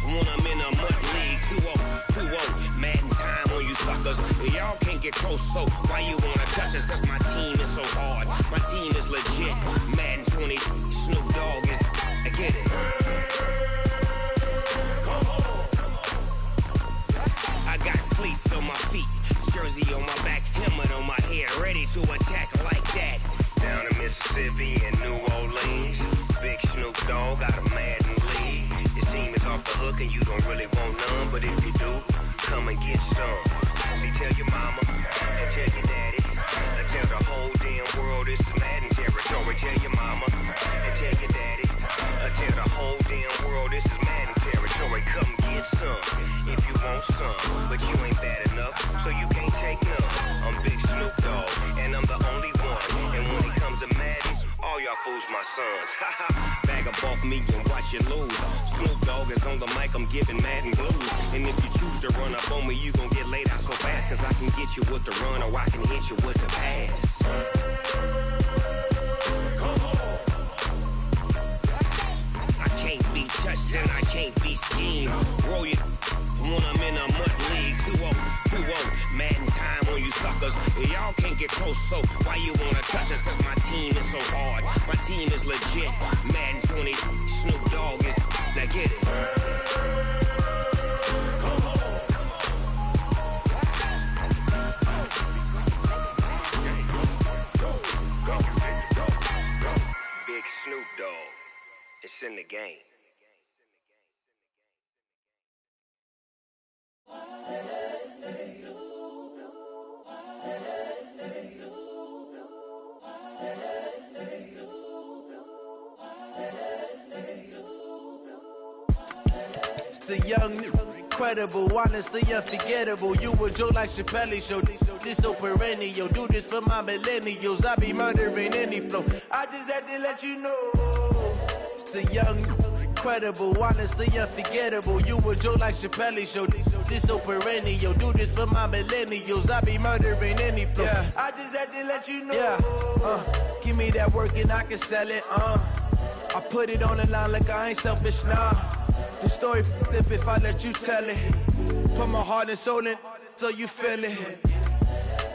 when I'm in a mud league. 2-0, Madden time on you suckers. Y'all can't get close, so why you wanna touch us? Cause my team is so hard, my team is legit. Madden 20, Snoop Dogg is, I get it. I got cleats on my feet, jersey on my back, helmet on my head, ready to attack like that. Down in Mississippi and New Orleans, Big Snoop Dogg got a Madden league. Your team is off the hook and you don't really want none, but if you do, come and get some. See, tell your mama and tell your daddy, and tell the whole damn world this is Madden territory. Tell your mama and tell your daddy, and tell the whole damn world this is Madden territory. Come get some if you want some, but you ain't bad enough, so you can't take none. I'm Big Snoop Dogg, and I'm the only one. And when it comes to Madden, all y'all fools my sons. Bag up off me and watch you lose. Snoop Dogg is on the mic, I'm giving Madden blues. And if you choose to run up on me, you gon' get laid out so fast. Cause I can get you with the run or I can hit you with the pass. I can't be touched and I can't be schemed. Roll you when I'm in a mud league. 2-0, Madden time on you suckers. Y'all can't get close, so why you wanna touch us? Cause my team is so hard, my team is legit. Madden 20, Snoop Dogg is, now get it. Big Snoop Dogg, it's in the game. It's the young, incredible, honestly unforgettable. You a Joe like Chappelle show. This so perennial. Do this for my millennials. I be murdering any flow. I just had to let you know. It's the young, incredible, honestly unforgettable. You a Joe like Chappelle show. This so perennial. Do this for my millennials. I be murdering any flow. Yeah. I just had to let you know. Yeah. Give me that work and I can sell it. I put it on the line like I ain't selfish, nah. The story flip if I let you tell it. Put my heart and soul in so you feel it.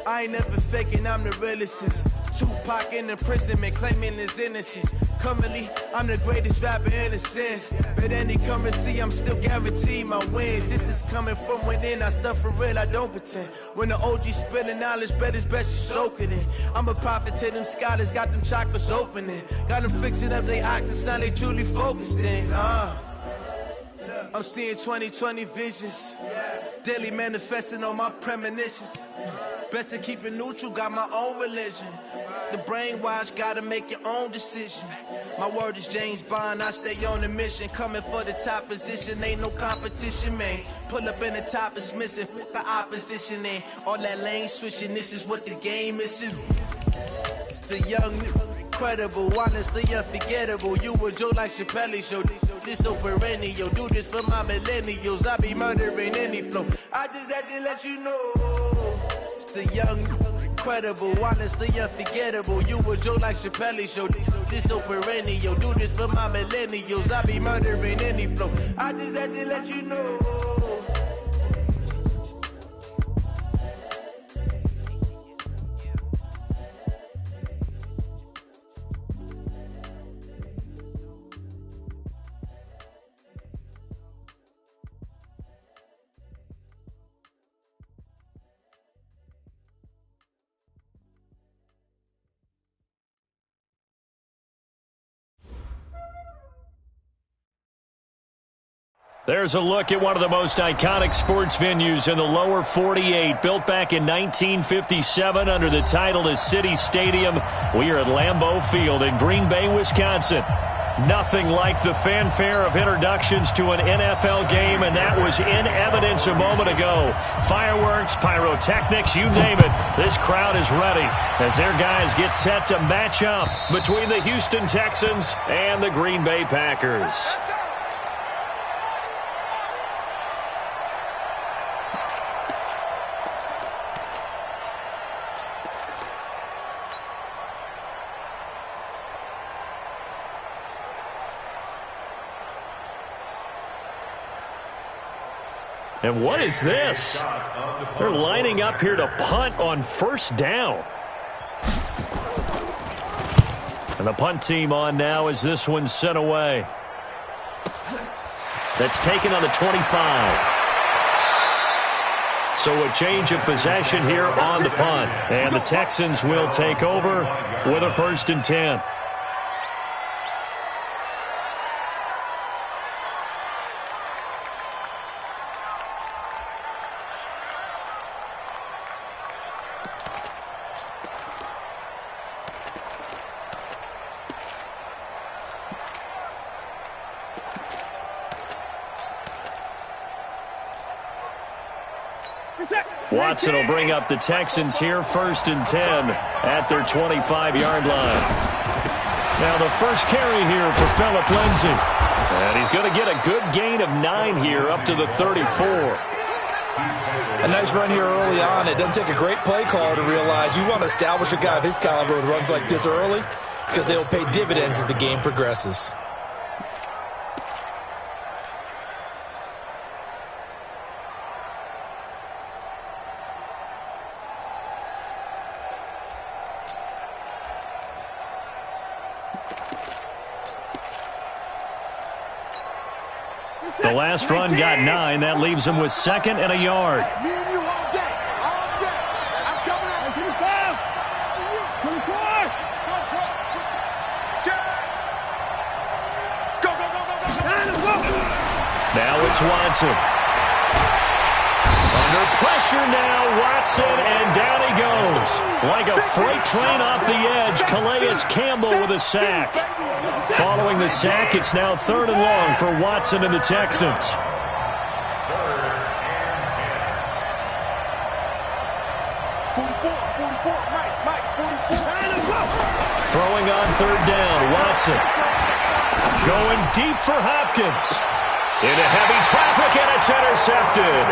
I ain't never faking, I'm the realest since Tupac in imprisonment, claiming his innocence. Currently, I'm the greatest rapper in a sense. But any currency, I'm still guaranteed my wins. This is coming from within, I stuff for real, I don't pretend. When the OG spilling knowledge, bet it's best you soak it in. I'm a prophet to them scholars, got them chakras opening. Got them fixing up their octaves, now they truly focused in. I'm seeing 2020 visions, daily manifesting on my premonitions. Best to keep it neutral, got my own religion. The brainwash, gotta make your own decision. My word is James Bond, I stay on a mission. Coming for the top position, ain't no competition, man. Pull up in the top is missing, the opposition ain't. All that lane switching, this is what the game is. It's the young, incredible, honestly unforgettable. You a Joe like Chappelle show. This so perennial. Do this for my millennials. I be murdering any flow. I just had to let you know. It's the young, incredible, honestly unforgettable. You a Joe like Chappelle show. This so perennial. Do this for my millennials. I be murdering any flow. I just had to let you know. There's a look at one of the most iconic sports venues in the lower 48. Built back in 1957 under the title of City Stadium. We are at Lambeau Field in Green Bay, Wisconsin. Nothing like the fanfare of introductions to an NFL game, and that was in evidence a moment ago. Fireworks, pyrotechnics, you name it. This crowd is ready as their guys get set to match up between the Houston Texans and the Green Bay Packers. And what is this? They're lining up here to punt on first down. And the punt team on now as this one's sent away. That's taken on the 25. So a change of possession here on the punt. And the Texans will take over with a 1st and 10. Watson will bring up the Texans here, 1st and 10 at their 25-yard line. Now the first carry here for Phillip Lindsay. And he's going to get a good gain of 9 here up to the 34. A nice run here early on. It doesn't take a great play caller to realize you want to establish a guy of his caliber with runs like this early because they'll pay dividends as the game progresses. The last run got 9. That leaves him with 2nd and a yard. Me and you all day. All day. I'm coming on. 25. 24. Go, go, go, go, go. Now it's Watson. Under pressure now, Watson, and down he goes. Like a freight train off the edge, Calais Campbell with a sack. Following the sack, it's now 3rd and long for Watson and the Texans. Throwing on 3rd down, Watson. Going deep for Hopkins. Into heavy traffic, and it's intercepted.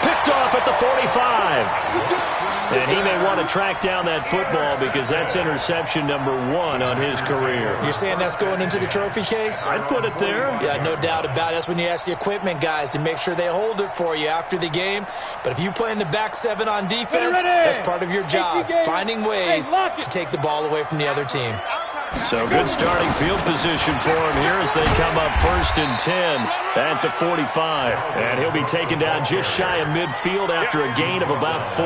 Picked off at the 45. And he may want to track down that football because that's interception number 1 on his career. You're saying that's going into the trophy case? I'd put it there. Yeah, no doubt about it. That's when you ask the equipment guys to make sure they hold it for you after the game. But if you play in the back 7 on defense, that's part of your job, finding ways to take the ball away from the other team. So good starting field position for him here as they come up 1st and 10 at the 45. And he'll be taken down just shy of midfield after a gain of about 4.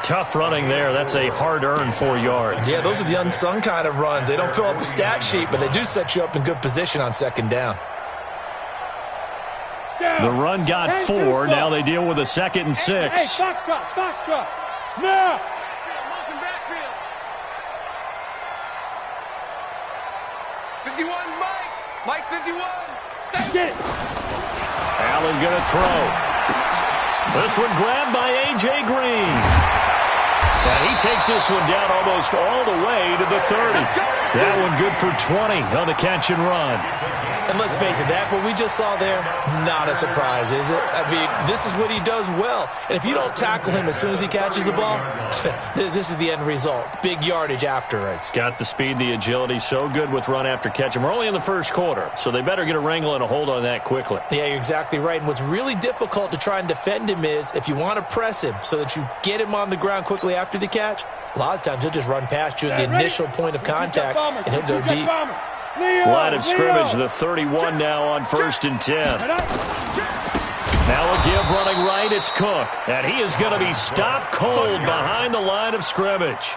Tough running there. That's a hard-earned 4 yards. Yeah, those are the unsung kind of runs. They don't fill up the stat sheet, but they do set you up in good position on 2nd down. The run got 4. Now they deal with a 2nd and 6. Hey, foxtrot. Now. 51, Mike 51. Get it. Allen going to throw. This one grabbed by A.J. Green. And he takes this one down almost all the way to the 30. That one good for 20 on the catch and run. And let's face it, that what we just saw there, not a surprise, is it? I mean, this is what he does well. And if you don't tackle him as soon as he catches the ball, this is the end result. Big yardage afterwards. Got the speed, the agility, so good with run after catch. And we're only in the 1st quarter, so they better get a wrangle and a hold on that quickly. Yeah, you're exactly right. And what's really difficult to try and defend him is if you want to press him so that you get him on the ground quickly after the catch, a lot of times he'll just run past you at the initial point of contact, and he'll go deep. Line of scrimmage, the 31 now on 1st and 10. Now a give running right, it's Cook. And he is going to be stopped cold behind the line of scrimmage.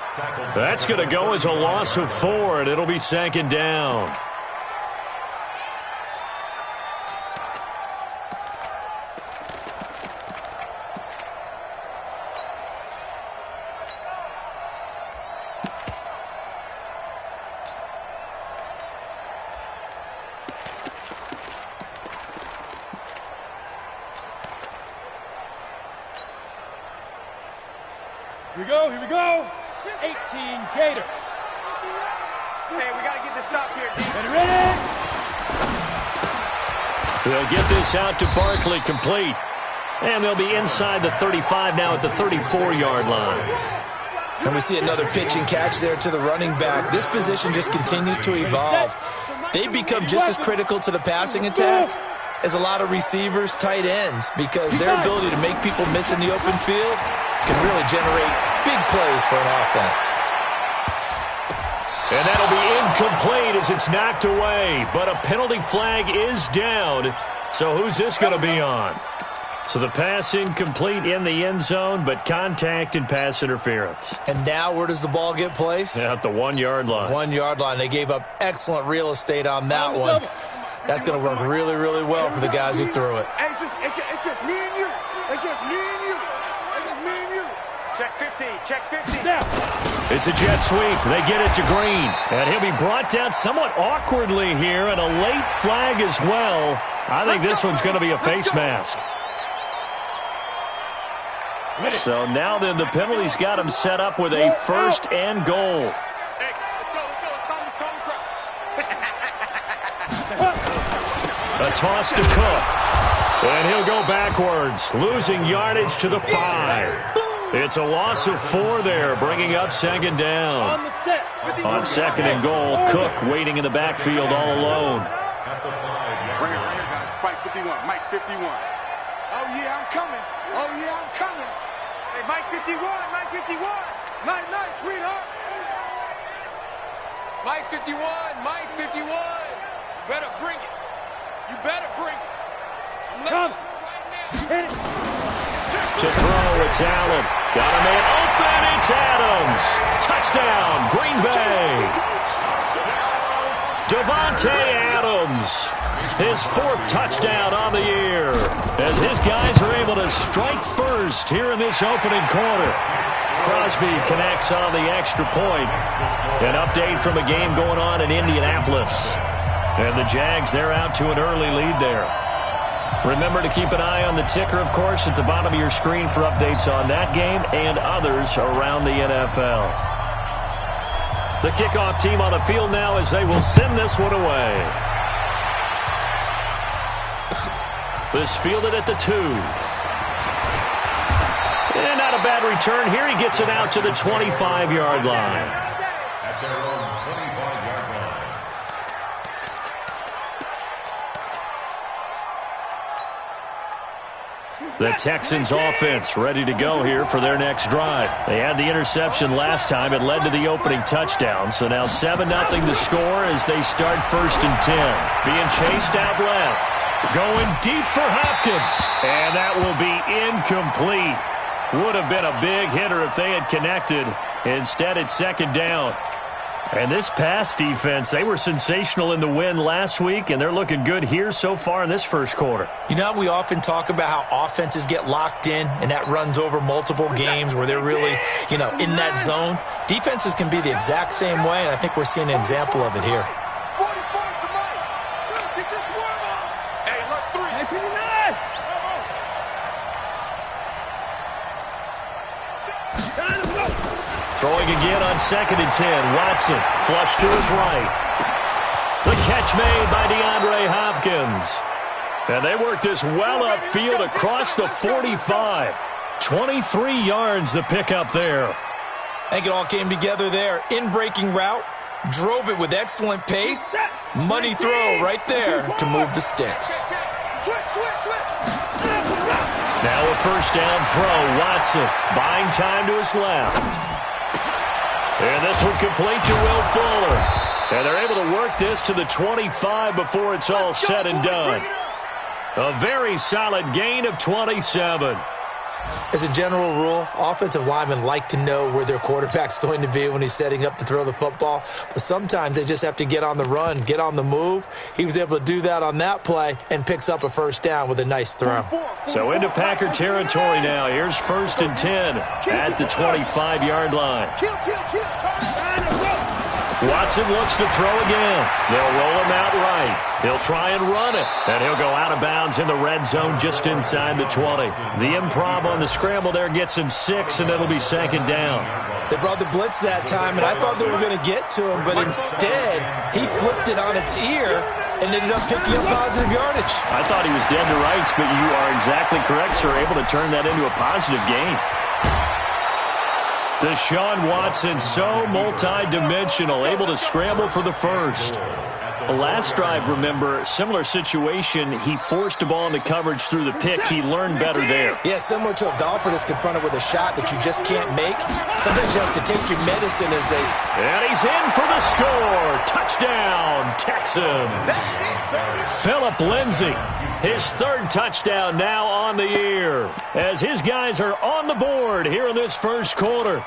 That's going to go as a loss of 4, and it'll be 2nd down. Here we go. 18 Gator. Hey, we got to get this stop here, D. Ready? They'll get this out to Barkley, complete. And they'll be inside the 35 now at the 34-yard line. And we see another pitch and catch there to the running back. This position just continues to evolve. They become just as critical to the passing attack as a lot of receivers, tight ends, because their ability to make people miss in the open field can really generate big plays for an offense. And that'll be incomplete as it's knocked away. But a penalty flag is down. So who's this going to be on? So the pass incomplete in the end zone, but contact and pass interference. And now where does the ball get placed? At the 1-yard line. 1-yard line. They gave up excellent real estate on that one. That's going to work really, really well for the guys who threw it. Hey, it's just me and you. It's just me and you. It's just me and you. Check 50. Check 50. Now. It's a jet sweep. They get it to Green. And he'll be brought down somewhat awkwardly here, and a late flag as well. I think this one's going to be a face mask. So now then the penalty's got him set up with a first and goal. Hey, let's go. A toss to Cook. And he'll go backwards, losing yardage to the 5. It's a loss of 4 there, bringing up second down. On second and goal, Cook waiting in the backfield all alone. Bring it right here, guys. Mike 51. Mike 51. Oh, yeah, I'm coming. Oh, yeah, I'm coming. Hey, Mike 51. Mike 51. Night, night, sweetheart. Mike 51. Mike 51. You better bring it. You better bring it. Come. Hit it. To throw, it's Allen. Got a man open, it's Adams. Touchdown, Green Bay. Devontae Adams. His 4th touchdown on the year. As his guys are able to strike first here in this opening quarter. Crosby connects on the extra point. An update from a game going on in Indianapolis. And the Jags, they're out to an early lead there. Remember to keep an eye on the ticker, of course, at the bottom of your screen for updates on that game and others around the NFL. The kickoff team on the field now as they will send this one away. This fielded at the 2. And not a bad return here. He gets it out to the 25-yard line. At their own 25-yard line. The Texans offense ready to go here for their next drive. They had the interception last time. It led to the opening touchdown. So now 7-0 to score as they start 1st and 10. Being chased out left. Going deep for Hopkins. And that will be incomplete. Would have been a big hitter if they had connected. Instead, it's 2nd down. And this pass defense, they were sensational in the win last week, and they're looking good here so far in this first quarter. You know, we often talk about how offenses get locked in, and that runs over multiple games where they're really, in that zone. Defenses can be the exact same way, and I think we're seeing an example of it here. 40 points to Mike. Get your swarm on. Hey, look, 3. Hey, 59. Throwing again on 2nd and 10. Watson flush to his right. The catch made by DeAndre Hopkins. And they work this well upfield across the 45. 23 yards the pickup there. I think it all came together there. In-breaking route. Drove it with excellent pace. Money throw right there to move the sticks. Now a 1st down throw. Watson buying time to his left. And this one complete to Will Fuller. And they're able to work this to the 25 before it's all said and done. A very solid gain of 27. As a general rule, offensive linemen like to know where their quarterback's going to be when he's setting up to throw the football. But sometimes they just have to get on the run, get on the move. He was able to do that on that play and picks up a 1st down with a nice throw. So into Packer territory now. Here's 1st and 10 at the 25-yard line. Watson looks to throw again. They'll roll him out right. He'll try and run it. And he'll go out of bounds in the red zone just inside the 20. The improv on the scramble there gets him 6, and it'll be second down. They brought the blitz that time, and I thought they were going to get to him, but instead he flipped it on its ear and ended up picking up positive yardage. I thought he was dead to rights, but you are exactly correct, sir. Able to turn that into a positive gain. Deshaun Watson, so multi-dimensional, able to scramble for the first. The last drive, remember, similar situation. He forced a ball into coverage through the pick. He learned better there. Yeah, similar to a golfer that's confronted with a shot that you just can't make. Sometimes you have to take your medicine, as they say. And he's in for the score. Touchdown, Texans. Phillip Lindsay, his third touchdown now on the year, as his guys are on the board here in this first quarter.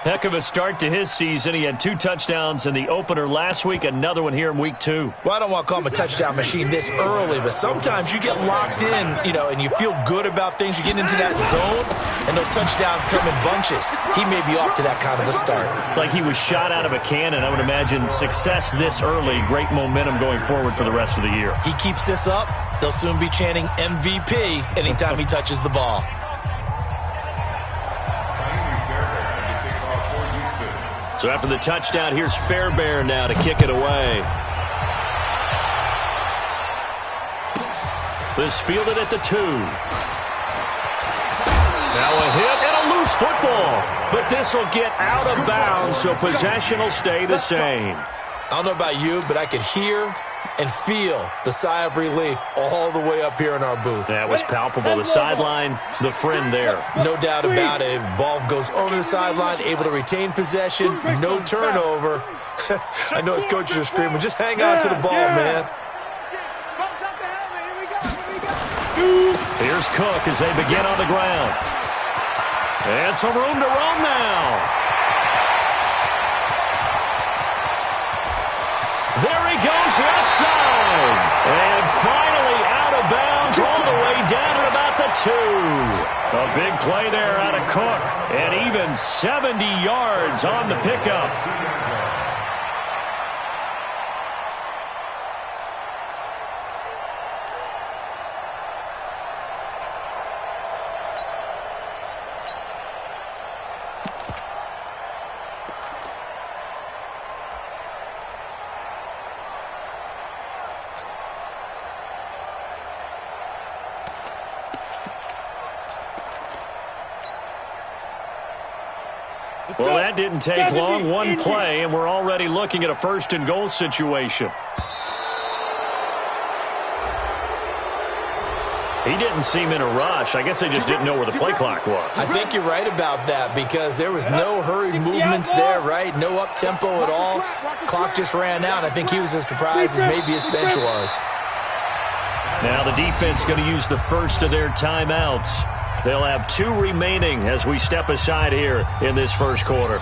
Heck of a start to his season. He had 2 touchdowns in the opener last week, another one here in week 2. Well, I don't want to call him a touchdown machine this early, but sometimes you get locked in, and you feel good about things. You get into that zone, and those touchdowns come in bunches. He may be off to that kind of a start. It's like he was shot out of a cannon. I would imagine success this early, great momentum going forward for the rest of the year. He keeps this up, they'll soon be chanting MVP anytime he touches the ball. So after the touchdown, here's Fairbairn now to kick it away. This fielded at the 2. Now a hit and a loose football. But this will get out of bounds, so possession will stay the same. I don't know about you, but I could hear and feel the sigh of relief all the way up here in our booth. That was palpable. The sideline, the friend there. No doubt about it. Ball goes over the sideline, able to retain possession, no turnover. I know his coaches are screaming, just hang on to the ball, man. Here's Cook as they begin on the ground. And some room to roam now. There he goes, left side. And finally out of bounds all the way down at about the 2. A big play there out of Cook. And even 70 yards on the pickup. Well, that didn't take long. One play, and we're already looking at a first and goal situation. He didn't seem in a rush. I guess they just didn't know where the play clock was. I think you're right about that because there was no hurried movements there, right? No up-tempo at all. Clock just ran out. I think he was as surprised as maybe his bench was. Now the defense going to use the first of their timeouts. They'll have 2 remaining as we step aside here in this first quarter.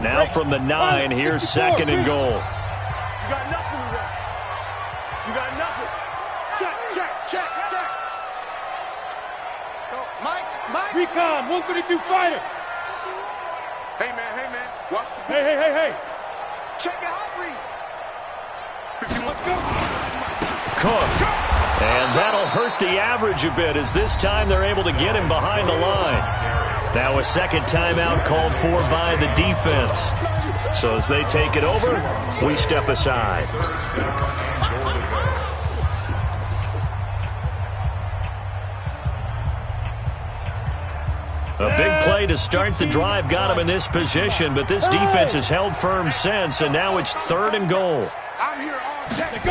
Now from the 9, here's second and goal. You got nothing to run. You got nothing. Check. Mike. Recon, 132 fighter. Hey, man. Watch the... Hey. Check your hot read. Cook. And that'll hurt the average a bit as this time they're able to get him behind the line. Now a second timeout called for by the defense. So as they take it over, we step aside. A big play to start the drive got him in this position, but this defense has held firm since, and now it's third and goal. I'm here all day.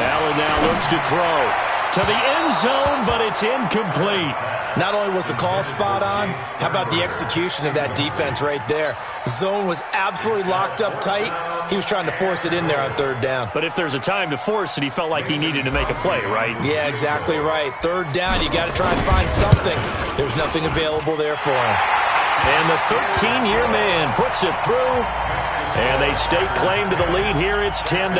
Allen now looks to throw to the end zone, but it's incomplete. Not only was the call spot on, how about the execution of that defense right there? Zone was absolutely locked up tight. He was trying to force it in there on third down. But if there's a time to force it, he felt like he needed to make a play, right? Yeah, exactly right. Third down, you got to try and find something. There's nothing available there for him. And the 13-year man puts it through And they stake claim to the lead here. It's 10-8.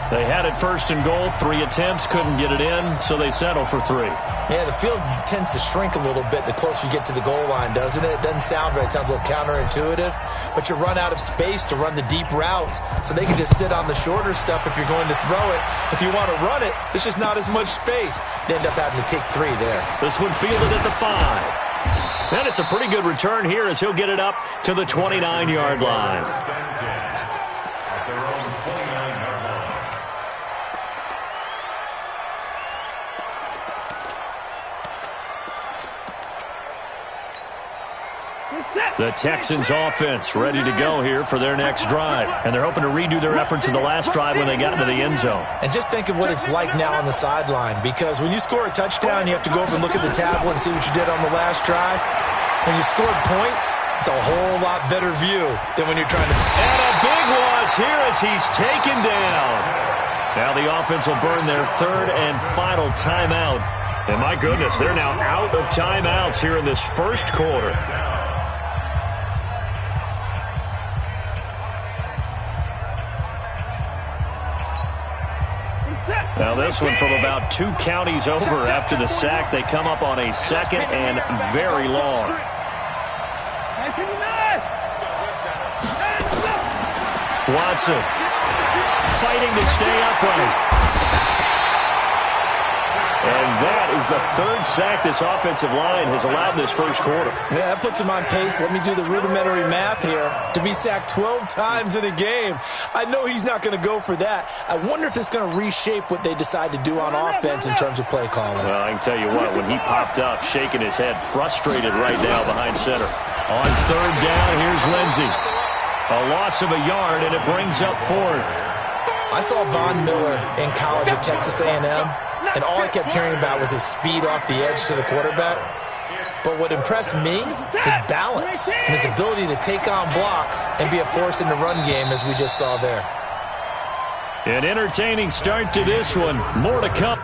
They had it first and goal. 3 attempts, couldn't get it in, so they settle for 3. Yeah, the field tends to shrink a little bit the closer you get to the goal line, doesn't it? It doesn't sound right. It sounds a little counterintuitive. But you run out of space to run the deep routes, so they can just sit on the shorter stuff if you're going to throw it. If you want to run it, there's just not as much space. They end up having to take 3 there. This one fielded at the 5. And it's a pretty good return here as he'll get it up to the 29-yard line. The Texans offense ready to go here for their next drive. And they're hoping to redo their efforts in the last drive when they got into the end zone. And just think of what it's like now on the sideline, because when you score a touchdown, you have to go over and look at the tablet and see what you did on the last drive. When you scored points, it's a whole lot better view than when you're trying to... And a big loss here as he's taken down. Now the offense will burn their 3rd and final timeout. And my goodness, they're now out of timeouts here in this first quarter. Now this one from about 2 counties over after the sack. They come up on a 2nd and very long. Watson fighting to stay upright. And that is the 3rd sack this offensive line has allowed this first quarter. Yeah, that puts him on pace. Let me do the rudimentary math here. To be sacked 12 times in a game. I know he's not going to go for that. I wonder if it's going to reshape what they decide to do on offense in terms of play calling. Well, I can tell you what, when he popped up, shaking his head, frustrated right now behind center. On 3rd down, here's Lindsey. A loss of a yard, and it brings up 4th. I saw Von Miller in college at Texas A&M, and all I kept hearing about was his speed off the edge to the quarterback. But what impressed me, his balance and his ability to take on blocks and be a force in the run game, as we just saw there. An entertaining start to this one. More to come.